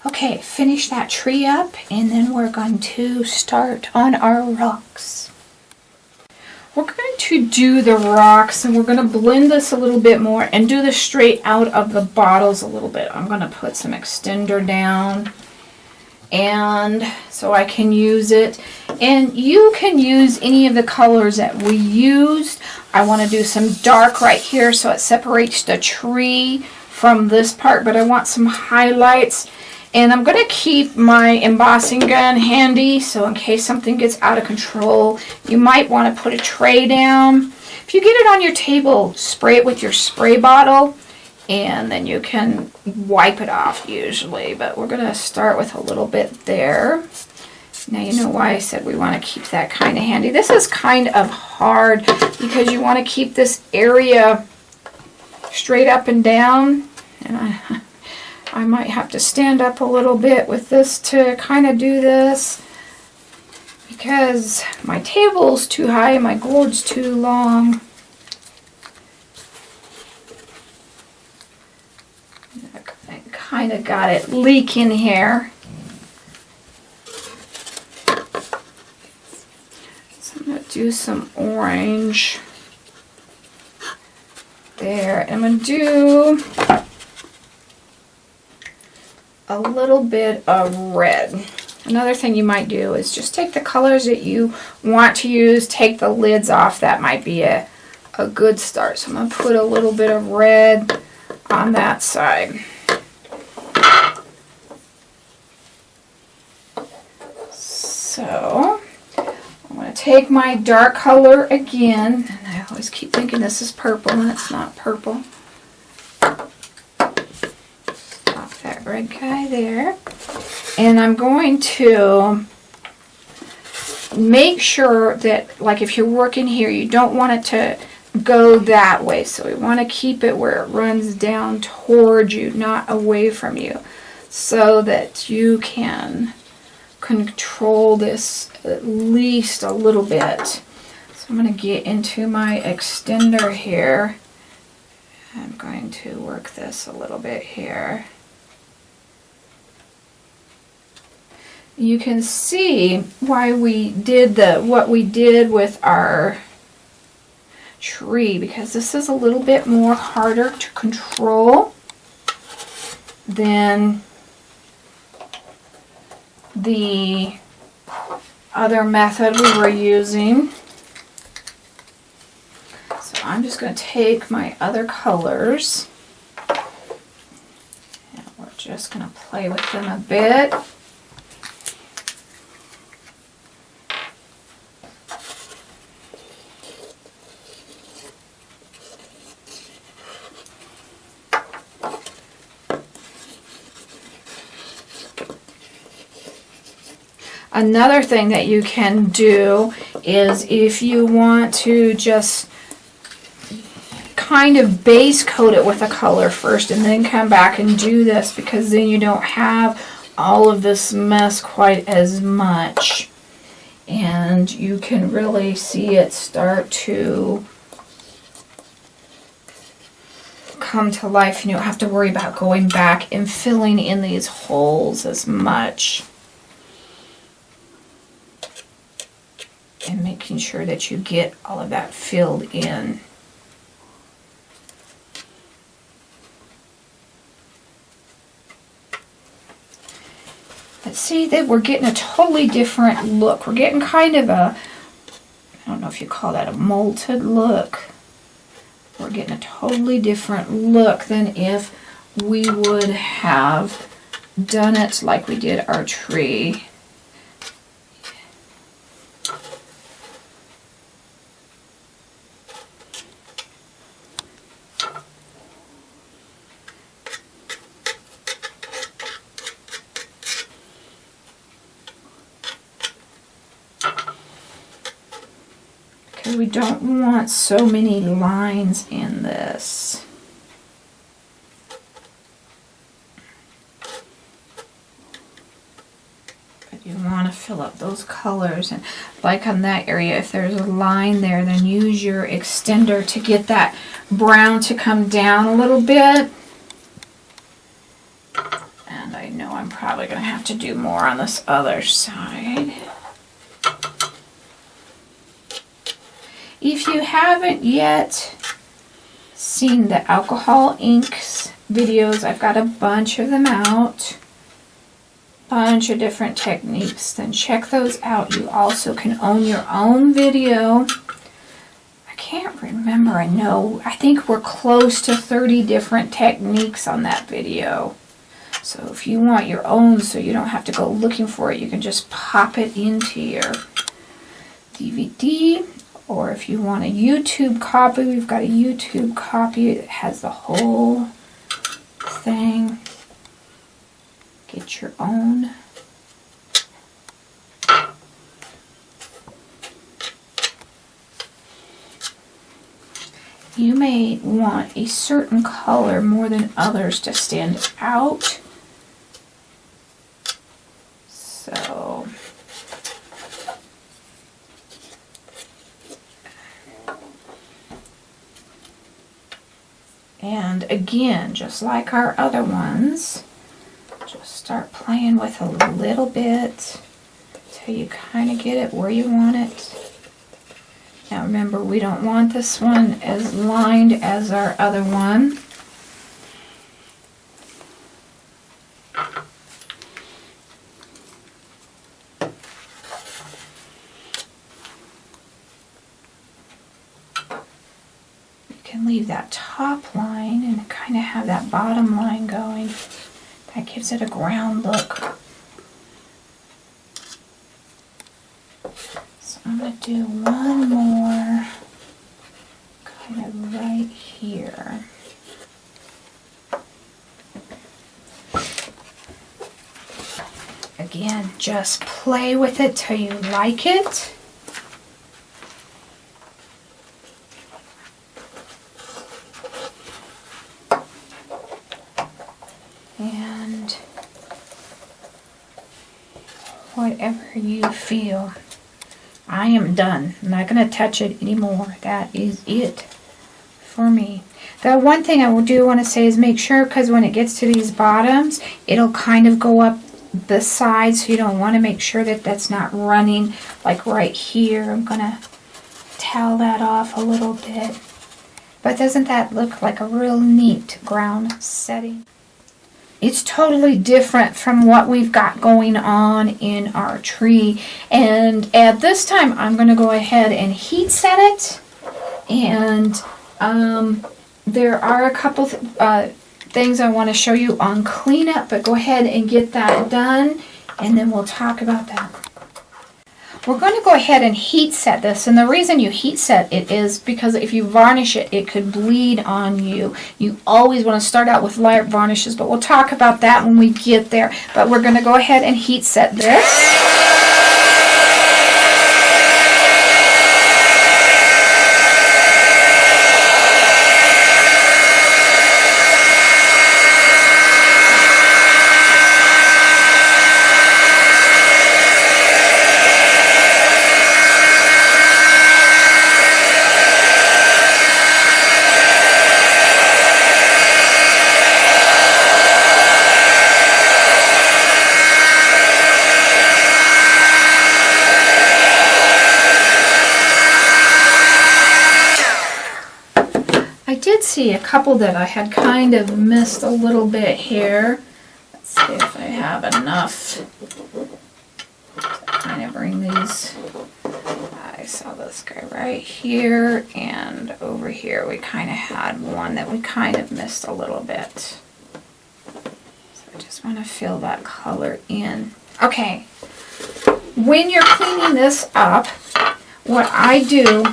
Okay, finish that tree up, and then we're going to start on our rocks. We're going to do the rocks, and we're going to blend this a little bit more and do this straight out of the bottles a little bit. I'm going to put some extender down, and so I can use it. And you can use any of the colors that we used. I want to do some dark right here so it separates the tree from this part, but I want some highlights. And I'm going to keep my embossing gun handy, so in case something gets out of control, you might want to put a tray down. If you get it on your table, spray it with your spray bottle, and then you can wipe it off usually. But we're going to start with a little bit there. Now you know why I said we want to keep that kind of handy. This is kind of hard because you want to keep this area straight up and down. And I might have to stand up a little bit with this to kind of do this because my table's too high and my gourd's too long. I kind of got it leaking here. So I'm going to do some orange there. And I'm going to do a little bit of red. Another thing you might do is just take the colors that you want to use, take the lids off. That might be a good start. So I'm going to put a little bit of red on that side. So I'm going to take my dark color again, and I always keep thinking this is purple and it's not purple. That red guy there, and I'm going to make sure that, like, if you're working here, you don't want it to go that way, so we want to keep it where it runs down towards you, not away from you, so that you can control this at least a little bit. So I'm going to get into my extender here. I'm going to work this a little bit here. You can see why we did what we did with our tree, because this is a little bit more harder to control than the other method we were using. So I'm just going to take my other colors and we're just going to play with them a bit. Another thing that you can do is if you want to just kind of base coat it with a color first and then come back and do this, because then you don't have all of this mess quite as much. And you can really see it start to come to life. You don't have to worry about going back and filling in these holes as much. And making sure that you get all of that filled in. But see that we're getting a totally different look. We're getting kind of a, I don't know if you call that a molted look. We're getting a totally different look than if we would have done it like we did our tree. We don't want so many lines in this. But you want to fill up those colors, and like on that area, if there's a line there, then use your extender to get that brown to come down a little bit. And I know I'm probably going to have to do more on this other side. If you haven't yet seen the alcohol inks videos, I've got a bunch of them out, bunch of different techniques, then check those out. You also can own your own video. I can't remember, I think we're close to 30 different techniques on that video. So if you want your own so you don't have to go looking for it, you can just pop it into your DVD. Or if you want a YouTube copy, we've got a YouTube copy that has the whole thing. Get your own. You may want a certain color more than others to stand out. So and again, just like our other ones, just start playing with a little bit till you kind of get it where you want it. Now remember, we don't want this one as lined as our other one. Leave that top line and kind of have that bottom line going. That gives it a ground look. So I'm going to do one more kind of right here. Again, just play with it till you like it. Whatever you feel. I am done. I'm not going to touch it anymore. That is it for me. The one thing I do want to say is make sure, because when it gets to these bottoms, it'll kind of go up the sides, so you don't want to make sure that that's not running like right here. I'm going to towel that off a little bit. But doesn't that look like a real neat ground setting? it's totally different from what we've got going on in our tree. And at this time, I'm going to go ahead and heat set it. And there are a couple things I want to show you on cleanup, but go ahead and get that done, and then we'll talk about that. We're going to go ahead and heat set this, and the reason you heat set it is because if you varnish it, it could bleed on you. You always want to start out with light varnishes, but we'll talk about that when we get there. But we're going to go ahead and heat set this. See a couple that I had kind of missed a little bit here. Let's see if I have enough to kind of bring these. I saw this guy right here, and over here we kind of had one that we kind of missed a little bit. So I just want to fill that color in. Okay, when you're cleaning this up, what I do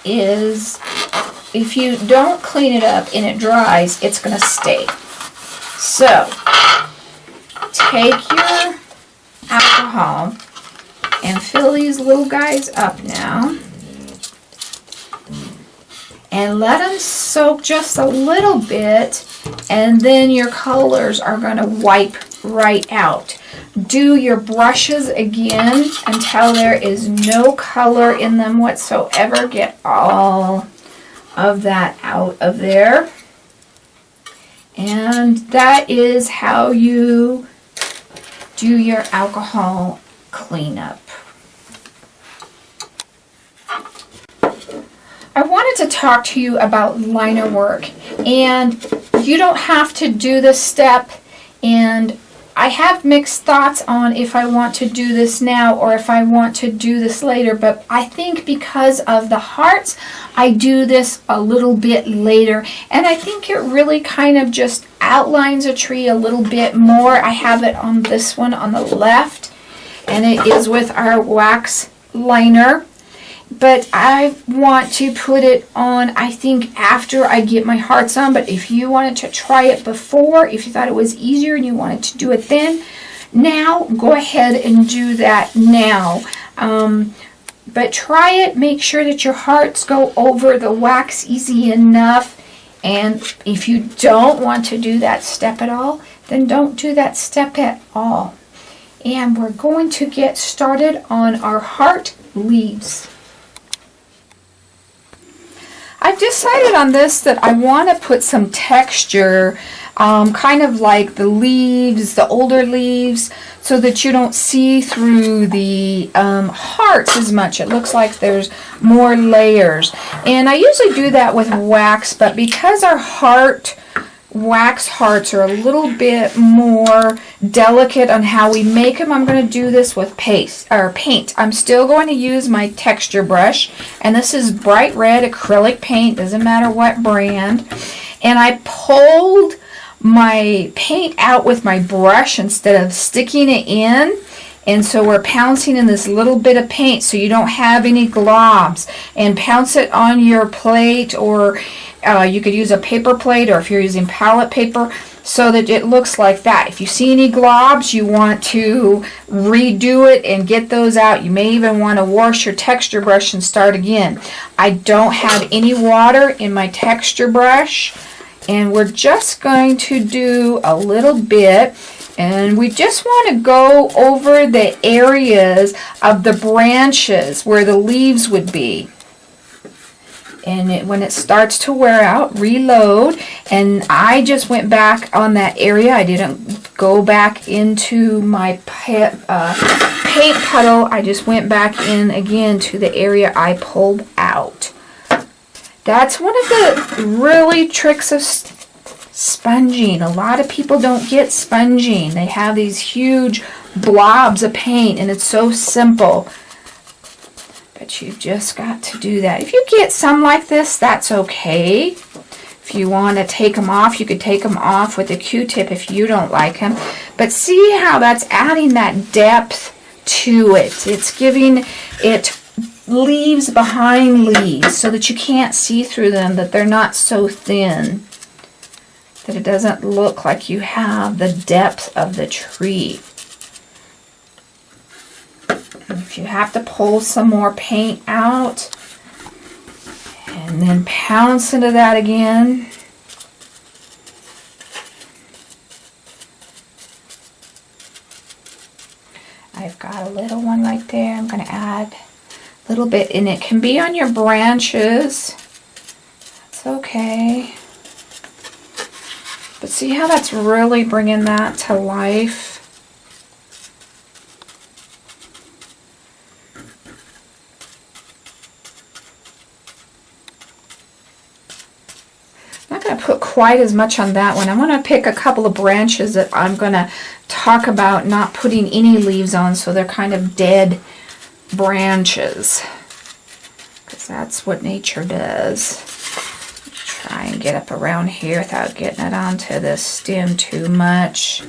is, if you don't clean it up and it dries, it's going to stay. So, take your alcohol and fill these little guys up now. And let them soak just a little bit, and then your colors are going to wipe right out. Do your brushes again until there is no color in them whatsoever. Get all of that out of there. And that is how you do your alcohol cleanup. I wanted to talk to you about liner work, and you don't have to do this step, and I have mixed thoughts on if I want to do this now or if I want to do this later, but I think because of the hearts, I do this a little bit later, and I think it really kind of just outlines a tree a little bit more. I have it on this one on the left, and it is with our wax liner. But I want to put it on, I think, after I get my hearts on. But if you wanted to try it before, if you thought it was easier and you wanted to do it then, now, go ahead and do that now. But try it. Make sure that your hearts go over the wax easy enough. And if you don't want to do that step at all, then don't do that step at all. And we're going to get started on our heart leaves. I've decided on this that I want to put some texture, kind of like the leaves, the older leaves, so that you don't see through the hearts as much. It looks like there's more layers. And I usually do that with wax, but because our wax hearts are a little bit more delicate on how we make them, I'm going to do this with paint. I'm still going to use my texture brush, and this is bright red acrylic paint, doesn't matter what brand. And I pulled my paint out with my brush instead of sticking it in, and so we're pouncing in this little bit of paint so you don't have any globs, and pounce it on your plate, or you could use a paper plate, or if you're using palette paper, so that it looks like that. If you see any globs, you want to redo it and get those out. You may even want to wash your texture brush and start again. I don't have any water in my texture brush, and we're just going to do a little bit, and we just want to go over the areas of the branches where the leaves would be. And when it starts to wear out, reload. And I just went back on that area. I didn't go back into my paint puddle. I just went back in again to the area I pulled out. That's one of the really tricks of Sponging. A lot of people don't get sponging. They have these huge blobs of paint, and it's so simple. But you've just got to do that. If you get some like this, that's okay. If you want to take them off, you could take them off with a Q-tip if you don't like them. But see how that's adding that depth to it. It's giving it leaves behind leaves so that you can't see through them, that they're not so thin, that it doesn't look like you have the depth of the tree. And if you have to pull some more paint out and then pounce into that again. I've got a little one right there. I'm going to add a little bit, and it can be on your branches. That's okay. But see how that's really bringing that to life? I'm not going to put quite as much on that one. I want to pick a couple of branches that I'm going to talk about not putting any leaves on, so they're kind of dead branches, because that's what nature does. Try and get up around here without getting it onto the stem too much.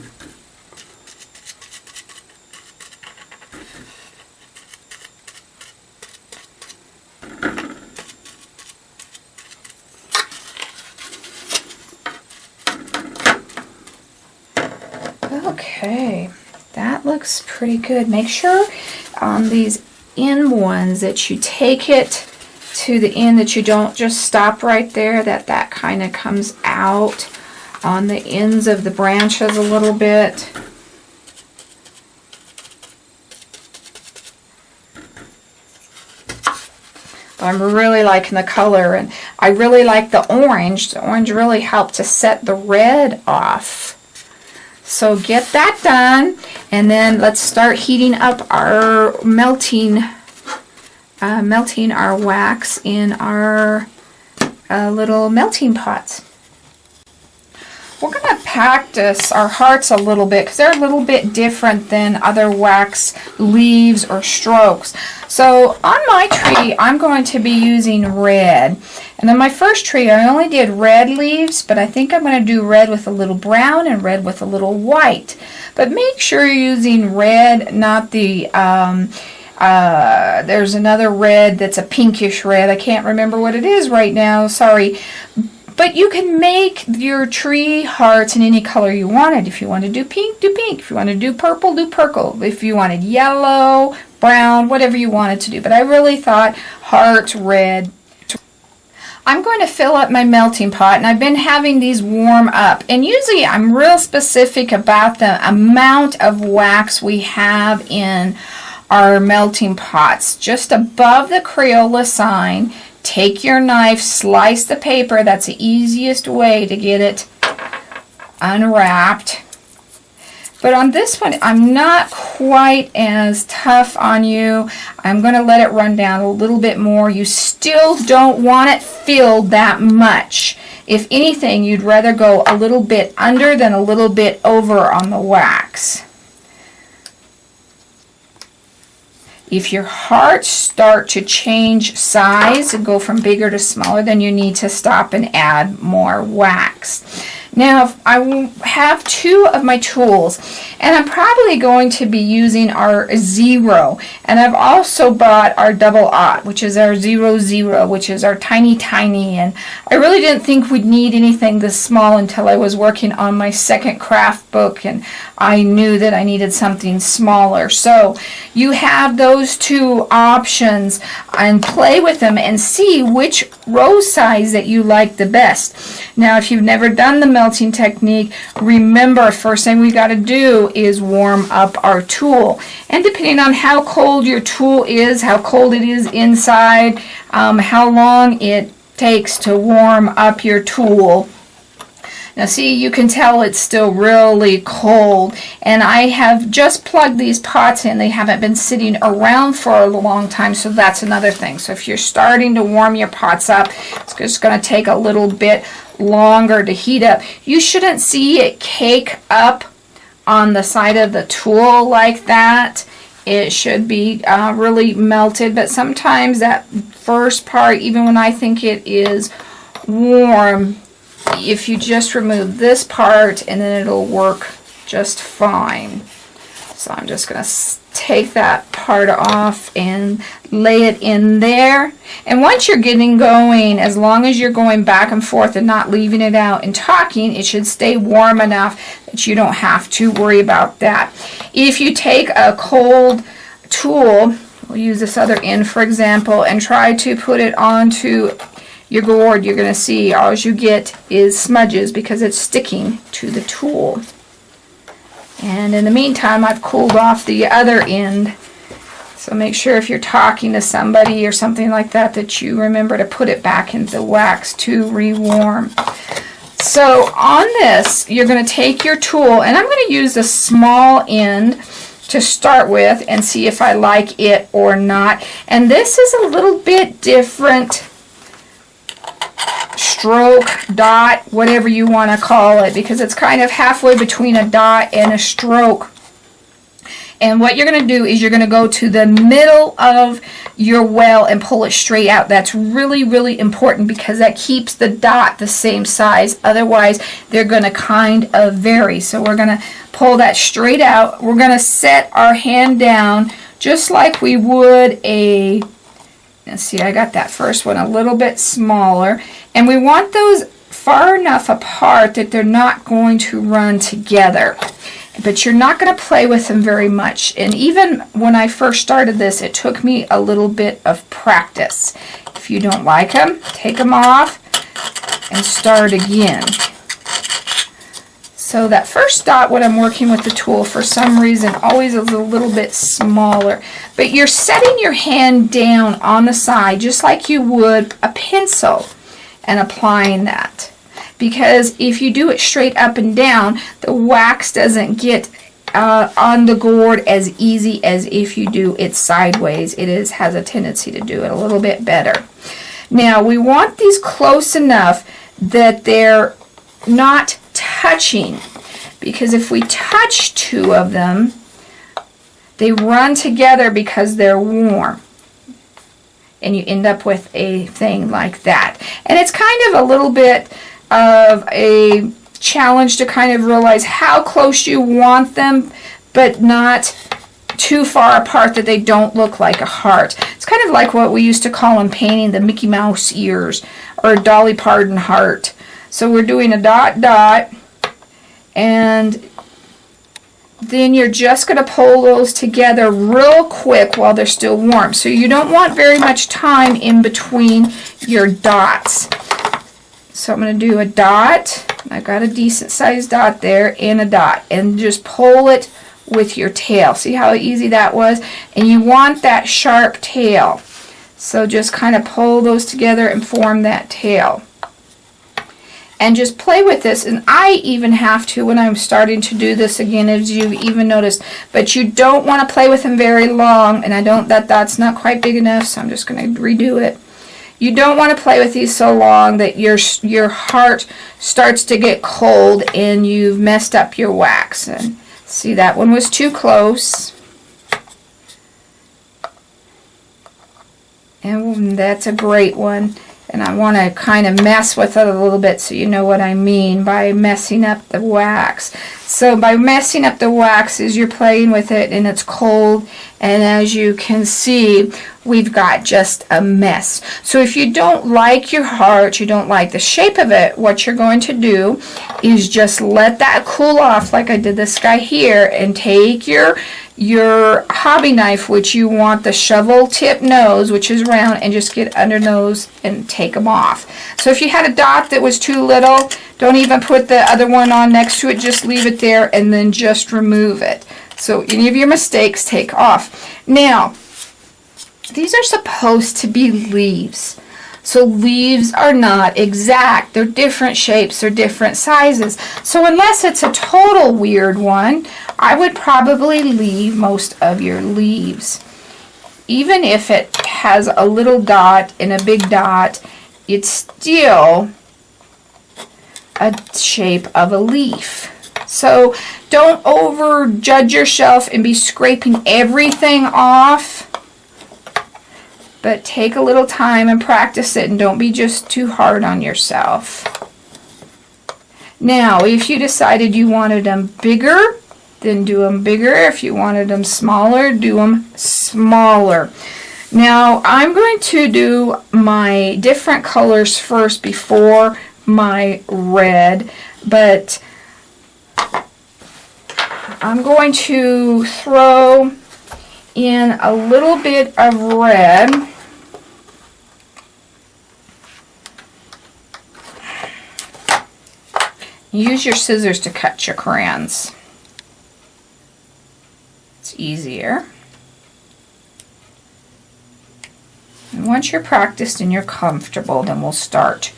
Okay, that looks pretty good. Make sure on these end ones that you take it to the end, that you don't just stop right there, that kind of comes out on the ends of the branches a little bit. But I'm really liking the color, and I really like the orange. The orange really helped to set the red off. So get that done, and then let's start heating up our melting our wax in our little melting pots. We're going to practice our hearts a little bit because they're a little bit different than other wax leaves or strokes. So on my tree, I'm going to be using red. And then my first tree, I only did red leaves, but I think I'm going to do red with a little brown and red with a little white. But make sure you're using red, not the, there's another red that's a pinkish red. I can't remember what it is right now, sorry. But you can make your tree hearts in any color you wanted. If you want to do pink, do pink. If you want to do purple, do purple. If you wanted yellow, brown, whatever you wanted to do. But I really thought heart red. I'm going to fill up my melting pot, and I've been having these warm up. And usually I'm real specific about the amount of wax we have in our melting pots. Just above the Crayola sign, take your knife, slice the paper. That's the easiest way to get it unwrapped. But on this one, I'm not quite as tough on you. I'm going to let it run down a little bit more. You still don't want it filled that much. If anything, you'd rather go a little bit under than a little bit over on the wax. If your hearts start to change size and go from bigger to smaller, then you need to stop and add more wax. Now, I have two of my tools, and I'm probably going to be using our 0, and I've also bought our double aught, which is our 00, which is our tiny, and I really didn't think we'd need anything this small until I was working on my second craft book, and I knew that I needed something smaller. So you have those two options, and play with them and see which rose size that you like the best. Now, if you've never done the melting technique, remember, first thing we got to do is warm up our tool. And depending on how cold your tool is, how cold it is inside, how long it takes to warm up your tool. Now see, you can tell it's still really cold, and I have just plugged these pots in. They haven't been sitting around for a long time, so that's another thing. So if you're starting to warm your pots up, it's just going to take a little bit longer to heat up. You shouldn't see it cake up on the side of the tool like that. It should be really melted, but sometimes that first part, even when I think it is warm, if you just remove this part, and then it'll work just fine. So I'm just going to take that part off and lay it in there. And once you're getting going, as long as you're going back and forth and not leaving it out and talking, it should stay warm enough that you don't have to worry about that. If you take a cold tool, we'll use this other end for example, and try to put it onto your gourd, you're going to see all you get is smudges because it's sticking to the tool. And in the meantime, I've cooled off the other end. So make sure if you're talking to somebody or something like that, that you remember to put it back into the wax to rewarm. So on this, you're going to take your tool, and I'm going to use the small end to start with and see if I like it or not. And this is a little bit different stroke, dot, whatever you want to call it, because it's kind of halfway between a dot and a stroke. And what you're going to do is you're going to go to the middle of your well and pull it straight out. That's really, really important because that keeps the dot the same size. Otherwise, they're going to kind of vary. So we're going to pull that straight out. We're going to set our hand down just like we would a... Now see, I got that first one a little bit smaller, and we want those far enough apart that they're not going to run together. But you're not going to play with them very much. And even when I first started this, it took me a little bit of practice. If you don't like them, take them off and start again. So that first dot when I'm working with the tool, for some reason, always is a little bit smaller. But you're setting your hand down on the side just like you would a pencil and applying that. Because if you do it straight up and down, the wax doesn't get on the gourd as easy as if you do it sideways. It has a tendency to do it a little bit better. Now we want these close enough that they're not touching, because if we touch two of them, they run together because they're warm, and you end up with a thing like that. And it's kind of a little bit of a challenge to kind of realize how close you want them, but not too far apart that they don't look like a heart. It's kind of like what we used to call in painting the Mickey Mouse ears or Dolly Parton heart. So we're doing a dot, dot, and then you're just going to pull those together real quick while they're still warm. So you don't want very much time in between your dots. So I'm going to do a dot. I've got a decent sized dot there and a dot, and just pull it with your tail. See how easy that was? And you want that sharp tail. So just kind of pull those together and form that tail. And just play with this, and I even have to when I'm starting to do this again, as you've even noticed, but you don't want to play with them very long, and that's not quite big enough, so I'm just going to redo it. You don't want to play with these so long that your heart starts to get cold and you've messed up your wax. And see, that one was too close. And that's a great one. And I want to kind of mess with it a little bit so you know what I mean by messing up the wax. So by messing up the wax is you're playing with it and it's cold, and as you can see, we've got just a mess. So if you don't like your heart, you don't like the shape of it, what you're going to do is just let that cool off like I did this guy here, and take your hobby knife, which you want the shovel tip nose, which is round, and just get under nose and take them off. So if you had a dot that was too little, don't even put the other one on next to it, just leave it there and then just remove it. So any of your mistakes take off. Now, these are supposed to be leaves. So leaves are not exact. They're different shapes, they're different sizes. So unless it's a total weird one, I would probably leave most of your leaves. Even if it has a little dot and a big dot, it's still a shape of a leaf. So don't overjudge yourself and be scraping everything off, but take a little time and practice it, and don't be just too hard on yourself. Now, if you decided you wanted them bigger, then do them bigger. If you wanted them smaller, do them smaller. Now, I'm going to do my different colors first before my red, but I'm going to throw in a little bit of red. Use your scissors to cut your crayons. It's easier. And once you're practiced and you're comfortable, then we'll start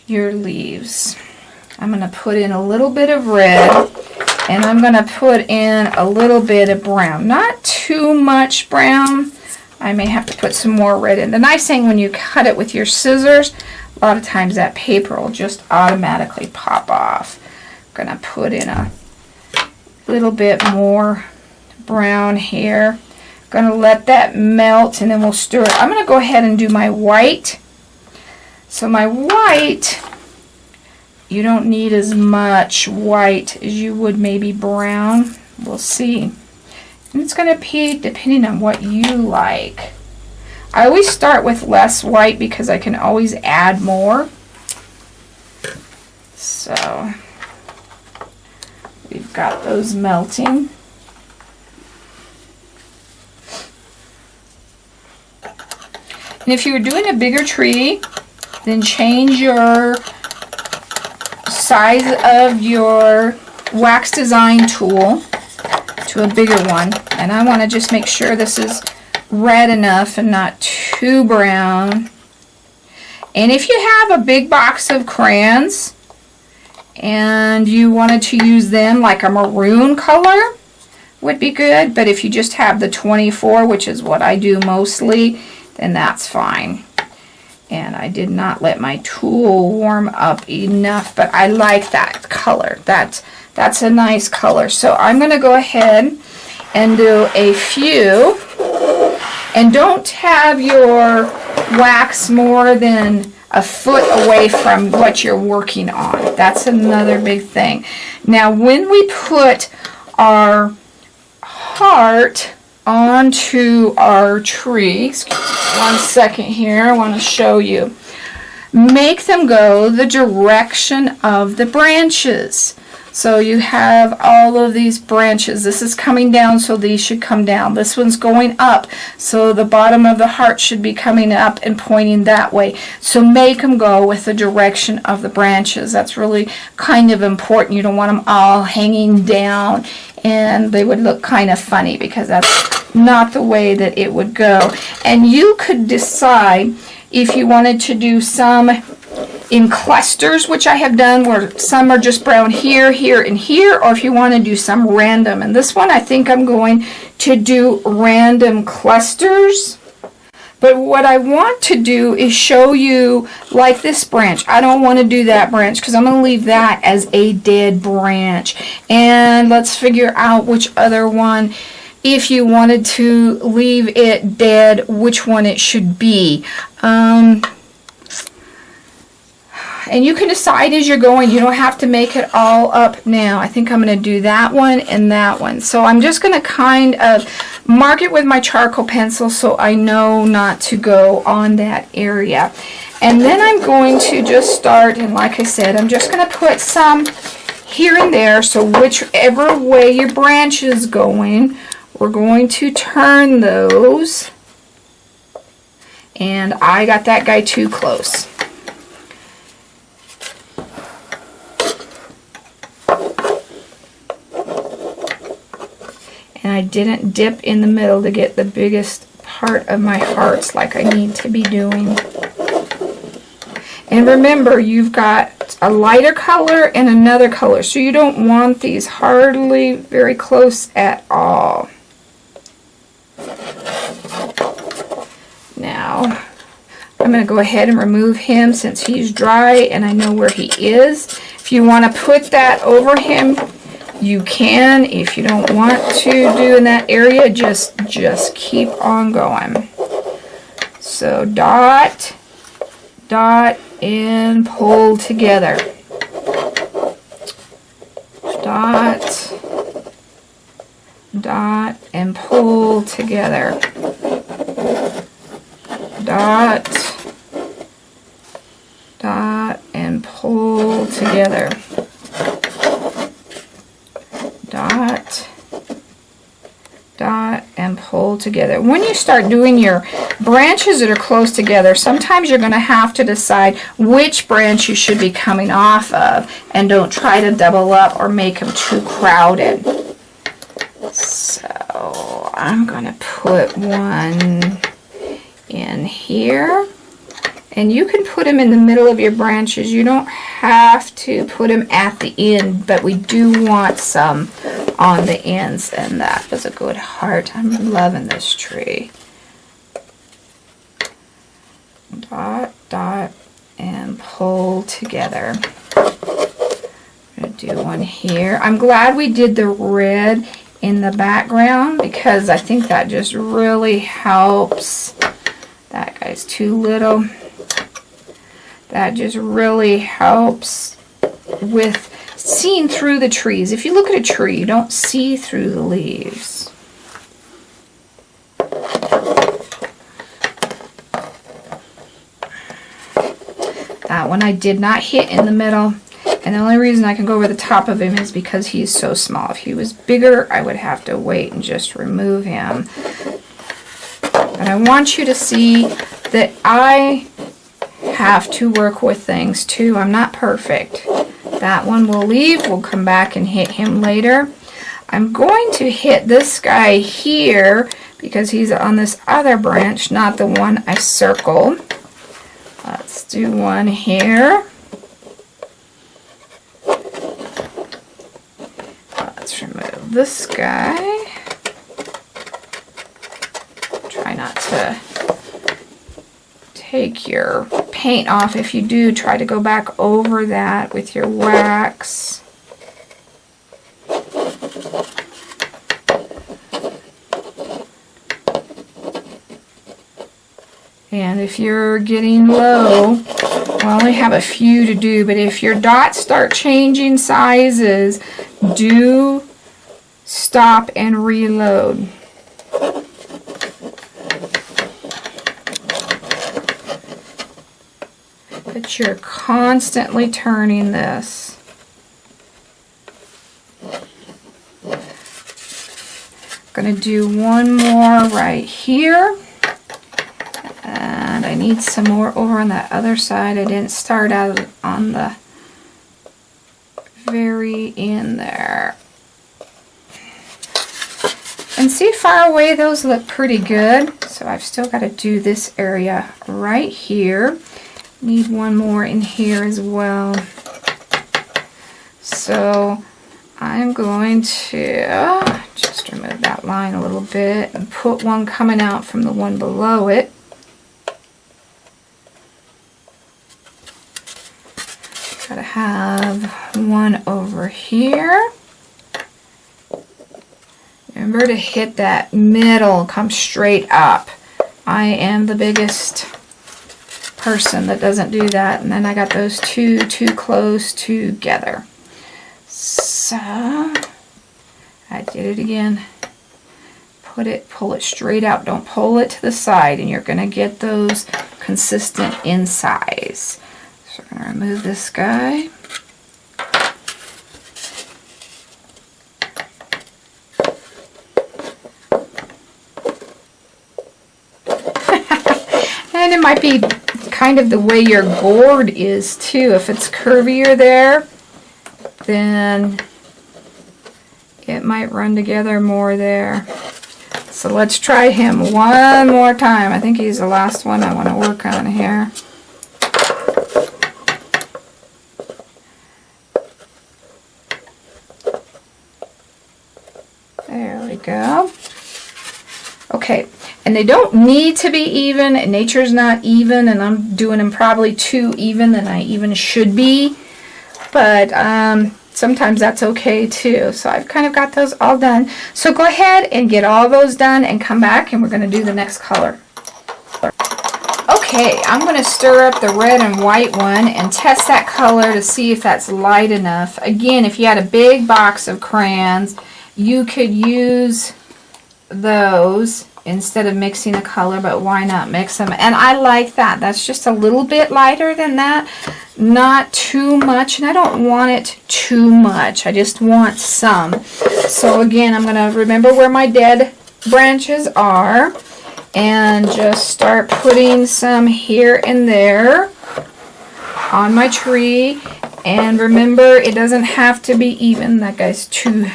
your leaves. I'm going to put in a little bit of red, and I'm going to put in a little bit of brown. Not too much brown. I may have to put some more red in. The nice thing when you cut it with your scissors, a lot of times that paper will just automatically pop off. I'm going to put in a little bit more brown here. I'm going to let that melt, and then we'll stir it. I'm going to go ahead and do my white. So my white, you don't need as much white as you would maybe brown. We'll see. And it's going to be depending on what you like. I always start with less white because I can always add more. So we've got those melting. And if you were doing a bigger tree, then change your size of your wax design tool to a bigger one. And I want to just make sure this is red enough and not too brown. And if you have a big box of crayons and you wanted to use them, like a maroon color would be good, but if you just have the 24, which is what I do mostly, then that's fine. And I did not let my tool warm up enough, but I like that color. That's a nice color. So I'm going to go ahead and do a few. And don't have your wax more than a foot away from what you're working on. That's another big thing. Now, when we put our heart onto our tree, excuse me, 1 second here, I want to show you. Make them go the direction of the branches. So you have all of these branches. This is coming down, so these should come down. This one's going up, so the bottom of the heart should be coming up and pointing that way. So make them go with the direction of the branches. That's really kind of important. You don't want them all hanging down, and they would look kind of funny because that's not the way that it would go. And you could decide if you wanted to do some in clusters, which I have done, where some are just brown here, here, and here, or if you want to do some random. And this one I think I'm going to do random clusters. But what I want to do is show you, like this branch. I don't want to do that branch because I'm going to leave that as a dead branch. And let's figure out which other one, if you wanted to leave it dead, which one it should be. And you can decide as you're going. You don't have to make it all up now. I think I'm going to do that one and that one. So I'm just going to kind of mark it with my charcoal pencil so I know not to go on that area. And then I'm going to just start, and like I said, I'm just going to put some here and there. So whichever way your branch is going, we're going to turn those. And I got that guy too close. And I didn't dip in the middle to get the biggest part of my hearts like I need to be doing. And remember, you've got a lighter color and another color, so you don't want these hardly very close at all. Now, I'm I'm going to go ahead and remove him since he's dry and I know where he is. If you want to put that over him, you can. If you don't want to do in that area, just keep on going. So dot, dot, and pull together. Dot, dot, and pull together. Dot, dot, and pull together. Dot, dot, and pull together. When you start doing your branches that are close together, sometimes you're going to have to decide which branch you should be coming off of, and don't try to double up or make them too crowded. So I'm going to put one in here, and you can put them in the middle of your branches. You don't have to put them at the end, but we do want some on the ends, and that was a good heart. I'm loving this tree. Dot, dot, and pull together. I'm going to do one here. I'm glad we did the red in the background because I think that just really helps. That guy's too little. That just really helps with seeing through the trees. If you look at a tree, you don't see through the leaves. That one I did not hit in the middle, and the only reason I can go over the top of him is because he's so small. If he was bigger, I would have to wait and just remove him. But I want you to see that I have to work with things too. I'm not perfect. That one we'll leave. We'll come back and hit him later. I'm going to hit this guy here because he's on this other branch, not the one I circled. Let's do one here. Let's remove this guy. Try not to take your paint off. If you do, try to go back over that with your wax. And if you're getting low, I only have a few to do, but if your dots start changing sizes, do stop and reload. But you're constantly turning this. I'm going to do one more right here. And I need some more over on that other side. I didn't start out on the very end there. And see, far away those look pretty good. So I've still got to do this area right here. Need one more in here as well. So I'm going to just remove that line a little bit and put one coming out from the one below it. Gotta have one over here. Remember to hit that middle, come straight up. I am the biggest person that doesn't do that. And then I got those two too close together. So I did it again. Pull it straight out. Don't pull it to the side, and you're going to get those consistent in size. So we're going to remove this guy. And it might be kind of the way your gourd is too. If it's curvier there, then it might run together more there. So let's try him one more time. I think he's the last one I want to work on here. There we go. Okay, And they don't need to be even. Nature's not even, and I'm doing them probably too even than I even should be. But sometimes that's okay too. So I've kind of got those all done. So go ahead and get all those done and come back, and we're going to do the next color. Okay, I'm going to stir up the red and white one and test that color to see if that's light enough. Again, if you had a big box of crayons, you could use those instead of mixing a color, but why not mix them? And I like that. That's just a little bit lighter than that. Not too much, and I don't want it too much. I just want some. So again, I'm going to remember where my dead branches are and just start putting some here and there on my tree. And remember, it doesn't have to be even. That guy's too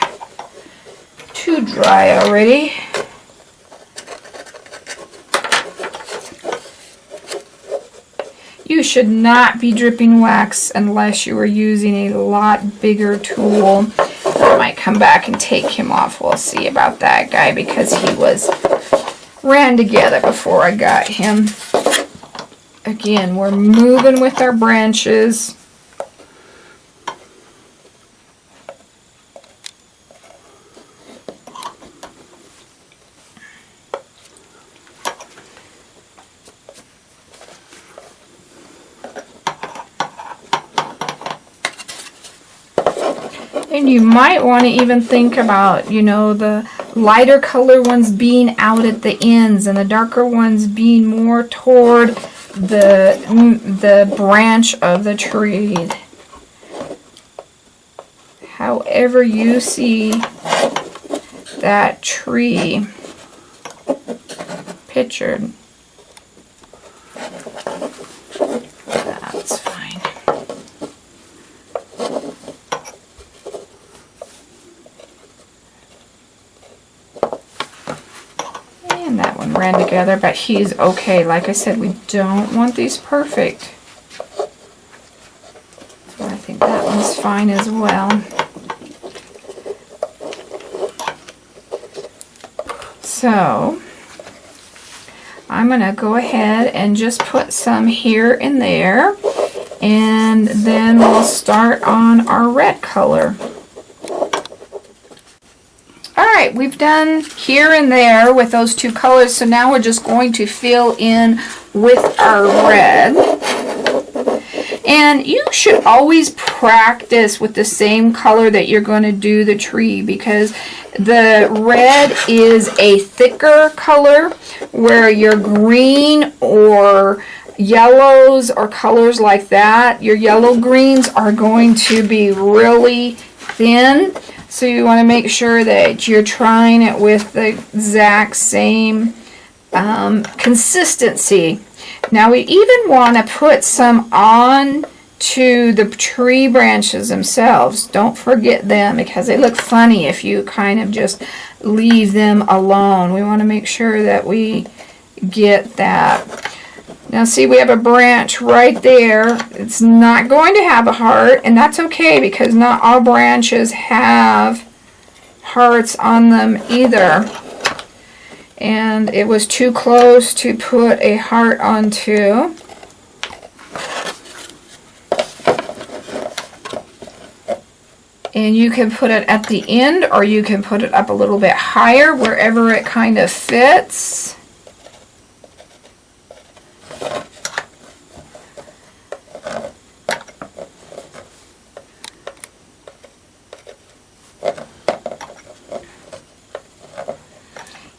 dry already. You should not be dripping wax unless you are using a lot bigger tool. I might come back and take him off. We'll see about that guy because he ran together before I got him. Again, we're moving with our branches. And you might want to even think about, you know, the lighter color ones being out at the ends and the darker ones being more toward the branch of the tree. However you see that tree pictured, that's fine. And that one ran together, but he's okay. Like I said, we don't want these perfect. So I think that one's fine as well. So I'm going to go ahead and just put some here and there, and then we'll start on our red color. Alright, we've done here and there with those two colors, so now we're just going to fill in with our red. And you should always practice with the same color that you're going to do the tree, because the red is a thicker color, where your green or yellows or colors like that, your yellow greens are going to be really thin. So you want to make sure that you're trying it with the exact same consistency. Now we even want to put some on to the tree branches themselves. Don't forget them, because they look funny if you kind of just leave them alone. We want to make sure that we get that. Now see, we have a branch right there. It's not going to have a heart, and that's okay, because not all branches have hearts on them either. And it was too close to put a heart onto. And you can put it at the end, or you can put it up a little bit higher, wherever it kind of fits.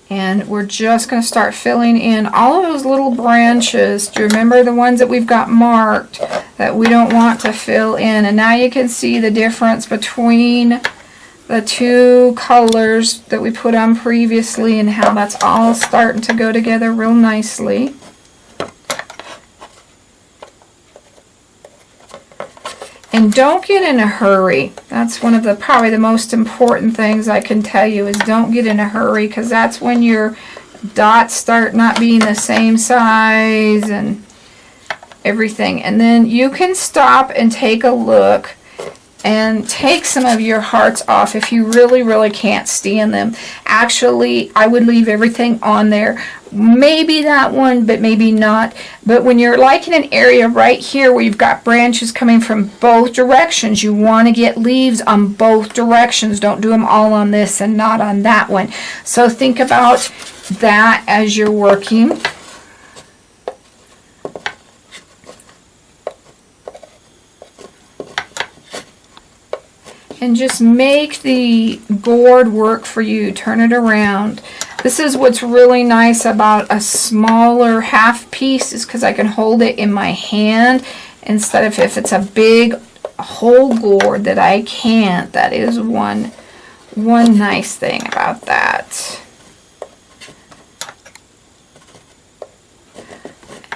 And we're just going to start filling in all of those little branches. Do you remember the ones that we've got marked that we don't want to fill in? And now you can see the difference between the two colors that we put on previously and how that's all starting to go together real nicely. And don't get in a hurry. That's one of the probably the most important things I can tell you, is don't get in a hurry, because that's when your dots start not being the same size and everything. And then you can stop and take a look and take some of your hearts off if you really can't stand them. Actually, I would leave everything on there. Maybe that one, but maybe not. But when you're like in an area right here where you've got branches coming from both directions, you want to get leaves on both directions. Don't do them all on this and not on that one. So think about that as you're working. And just make the gourd work for you. Turn it around. This is what's really nice about a smaller half piece, is because I can hold it in my hand instead of if it's a big whole gourd that I can't. That is one nice thing about that.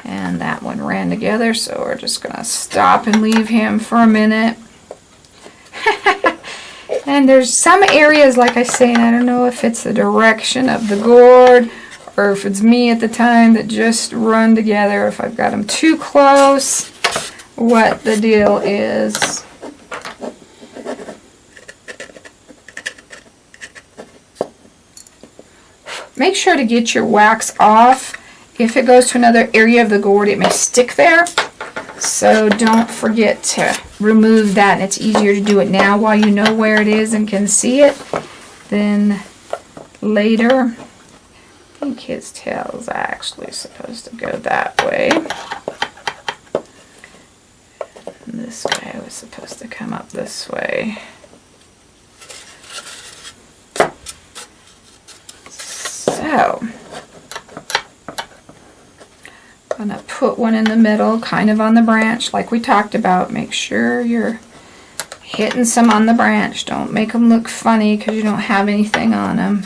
And that one ran together, so we're just going to stop and leave him for a minute. And there's some areas, like I say, and I don't know if it's the direction of the gourd or if it's me at the time, that just run together. If I've got them too close, what the deal is. Make sure to get your wax off. If it goes to another area of the gourd, it may stick there. So don't forget to remove that. And it's easier to do it now while you know where it is and can see it than later. I think his tail is actually supposed to go that way. And this guy was supposed to come up this way. So I'm going to put one in the middle, kind of on the branch, like we talked about. Make sure you're hitting some on the branch. Don't make them look funny because you don't have anything on them.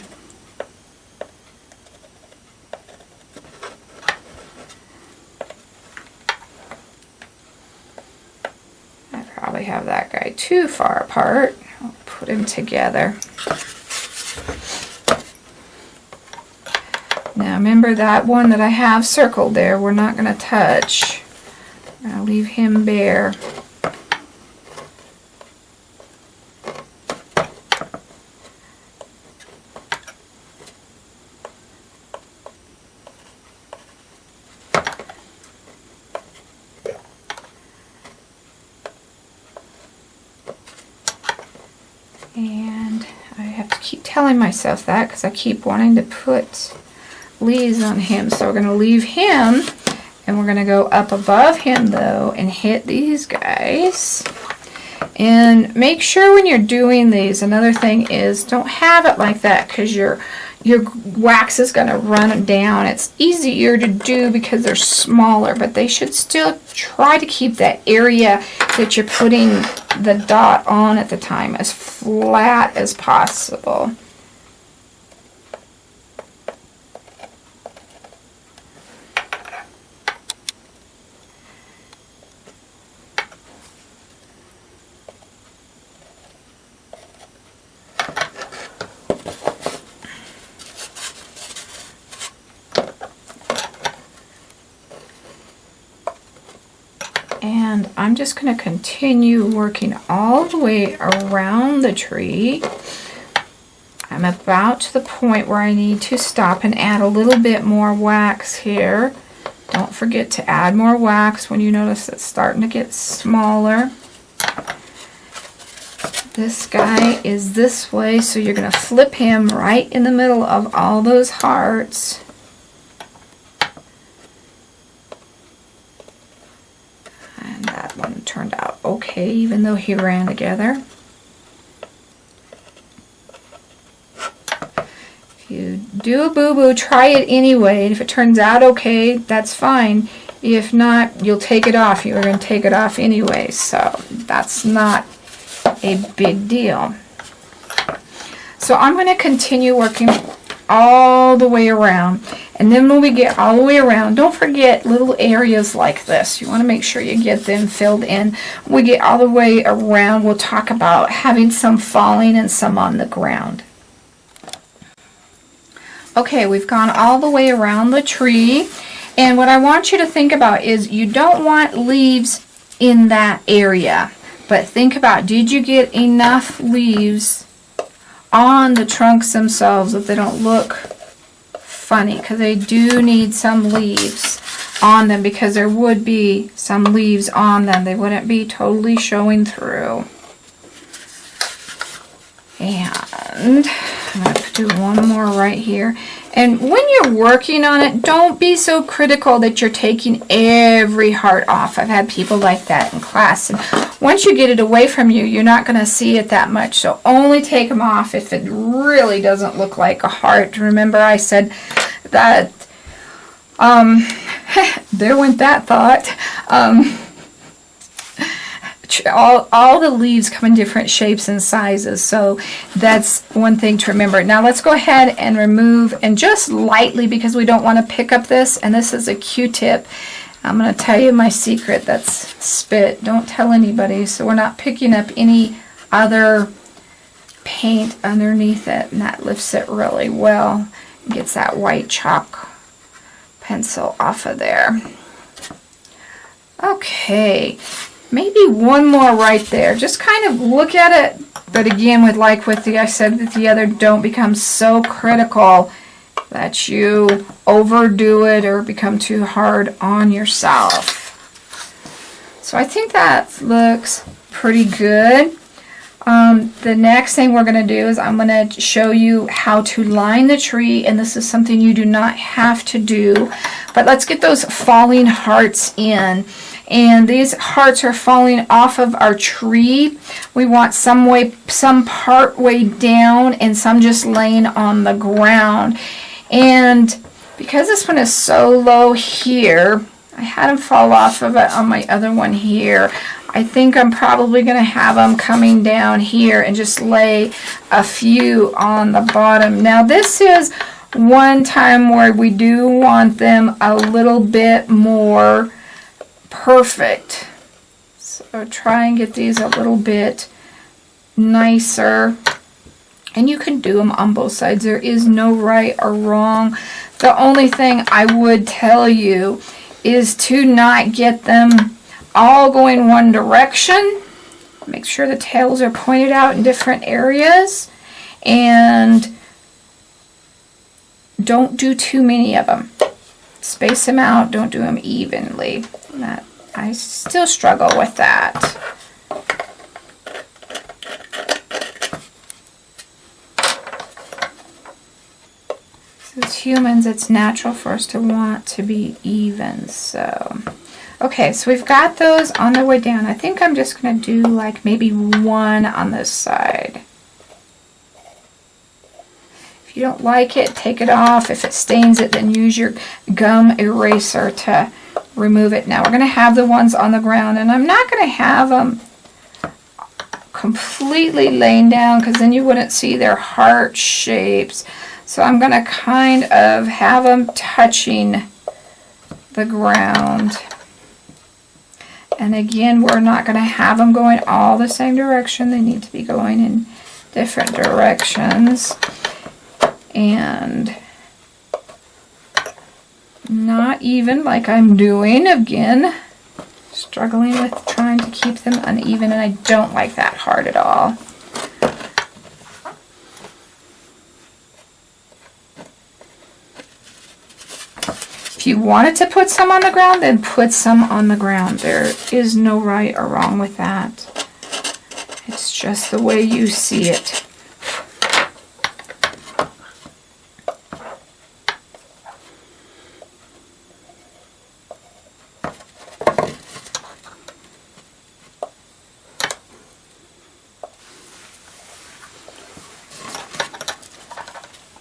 I probably have that guy too far apart. I'll put him together. Now remember that one that I have circled there, we're not going to touch. We're going to leave him bare. And I have to keep telling myself that because I keep wanting to put leaves on him. So we're going to leave him, and we're going to go up above him though and hit these guys. And make sure when you're doing these, another thing is, don't have it like that because your wax is going to run down. It's easier to do because they're smaller, but they should still try to keep that area that you're putting the dot on at the time as flat as possible. And I'm just going to continue working all the way around the tree. I'm about to the point where I need to stop and add a little bit more wax here. Don't forget to add more wax when you notice it's starting to get smaller. This guy is this way, so you're going to flip him right in the middle of all those hearts. And that one turned out okay, even though he ran together. If you do a boo-boo, try it anyway. And if it turns out okay, that's fine. If not, you'll take it off. You're going to take it off anyway, so that's not a big deal. So I'm going to continue working all the way around, and then when we get all the way around, don't forget little areas like this. You want to make sure you get them filled in. When we get all the way around, we'll talk about having some falling and some on the ground. Okay, we've gone all the way around the tree, and what I want you to think about is you don't want leaves in that area. But think about, did you get enough leaves on the trunks themselves that they don't look funny? Because they do need some leaves on them, because there would be some leaves on them. They wouldn't be totally showing through. And I'm going to do one more right here. And when you're working on it, don't be so critical that you're taking every heart off. I've had people like that in class. And once you get it away from you, you're not going to see it that much. So only take them off if it really doesn't look like a heart. Remember I said that, there went that thought. All the leaves come in different shapes and sizes, so that's one thing to remember. Now let's go ahead and remove, and just lightly, because we don't want to pick up this, and this is a Q-tip. I'm going to tell you my secret. That's spit. Don't tell anybody. So we're not picking up any other paint underneath it, and that lifts it really well. Gets that white chalk pencil off of there. Okay. Maybe one more right there. Just kind of look at it. But again, I said with the other, don't become so critical that you overdo it or become too hard on yourself. So I think that looks pretty good. The next thing we're going to do is I'm going to show you how to line the tree, and this is something you do not have to do. But let's get those falling hearts in. And these hearts are falling off of our tree. We want some part way down and some just laying on the ground. And because this one is so low here, I had them fall off of it on my other one here. I think I'm probably going to have them coming down here and just lay a few on the bottom. Now this is one time where we do want them a little bit more perfect. So try and get these a little bit nicer. And you can do them on both sides. There is no right or wrong. The only thing I would tell you is to not get them all going one direction. Make sure the tails are pointed out in different areas. And don't do too many of them. Space them out. Don't do them evenly. I still struggle with that. As humans, it's natural for us to want to be even. So, okay, so we've got those on their way down. I think I'm just going to do like maybe one on this side. If you don't like it, take it off. If it stains it, then use your gum eraser to remove it. Now we're going to have the ones on the ground, and I'm not going to have them completely laying down because then you wouldn't see their heart shapes. So I'm going to kind of have them touching the ground. And again, we're not going to have them going all the same direction. They need to be going in different directions. And not even like I'm doing. Again, struggling with trying to keep them uneven, and I don't like that hard at all. If you wanted to put some on the ground, then put some on the ground. There is no right or wrong with that. It's just the way you see it.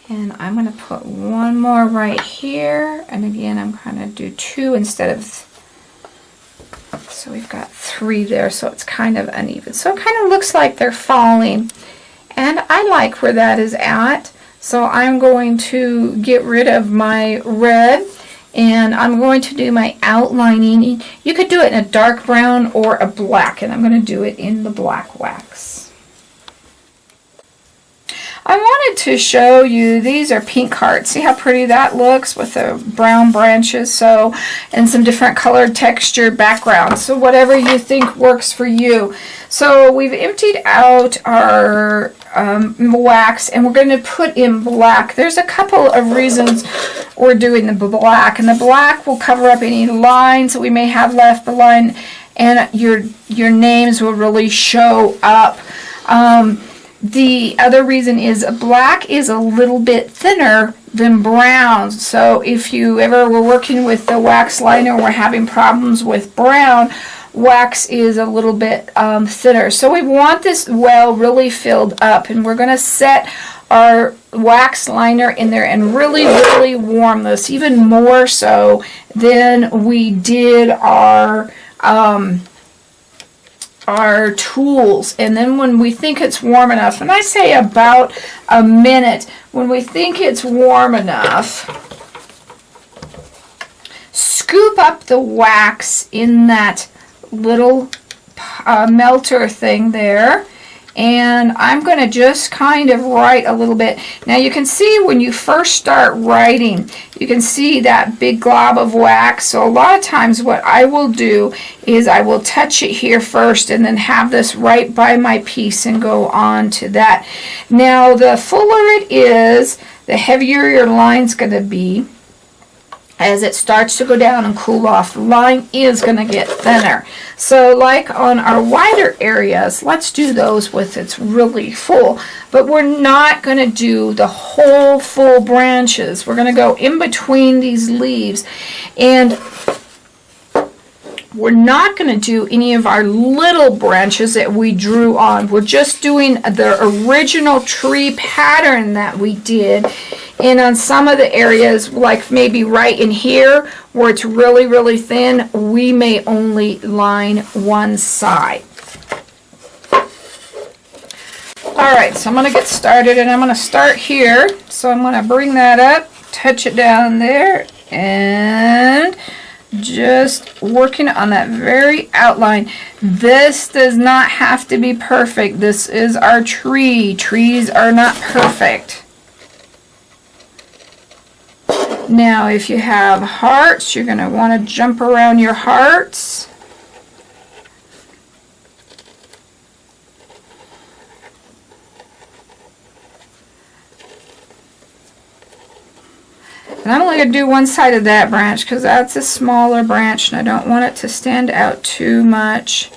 And I'm going to put one more right here. And again, I'm going to do two instead of... So we've got three there, so it's kind of uneven. So it kind of looks like they're falling. And I like where that is at. So I'm going to get rid of my red. And I'm going to do my outlining. You could do it in a dark brown or a black. And I'm going to do it in the black wax. I wanted to show you, these are pink hearts. See how pretty that looks with the brown branches, so, and some different colored texture backgrounds. So whatever you think works for you. So we've emptied out our wax, and we're going to put in black. There's a couple of reasons we're doing the black, and the black will cover up any lines that we may have left behind, and your names will really show up. The other reason is black is a little bit thinner than brown. So if you ever were working with the wax liner and we're having problems with brown, wax is a little bit thinner. So we want this well really filled up, and we're going to set our wax liner in there and really, really warm this, even more so than we did our tools. And then when we think it's warm enough, and I say about a minute, when we think it's warm enough, scoop up the wax in that little melter thing there, and I'm going to just kind of write a little bit. Now you can see when you first start writing, you can see that big glob of wax. So a lot of times what I will do is I will touch it here first and then have this right by my piece and go on to that. Now the fuller it is, the heavier your line's going to be. As it starts to go down and cool off, the line is going to get thinner. So like on our wider areas, let's do those with it's really full. But we're not going to do the whole full branches. We're going to go in between these leaves. And we're not going to do any of our little branches that we drew on. We're just doing the original tree pattern that we did. And on some of the areas, like maybe right in here, where it's really, really thin, we may only line one side. Alright, so I'm going to get started, and I'm going to start here. So I'm going to bring that up, touch it down there, and just working on that very outline. This does not have to be perfect. This is our tree. Trees are not perfect. Now, if you have hearts, you're going to want to jump around your hearts. And I'm only going to do one side of that branch because that's a smaller branch and I don't want it to stand out too much.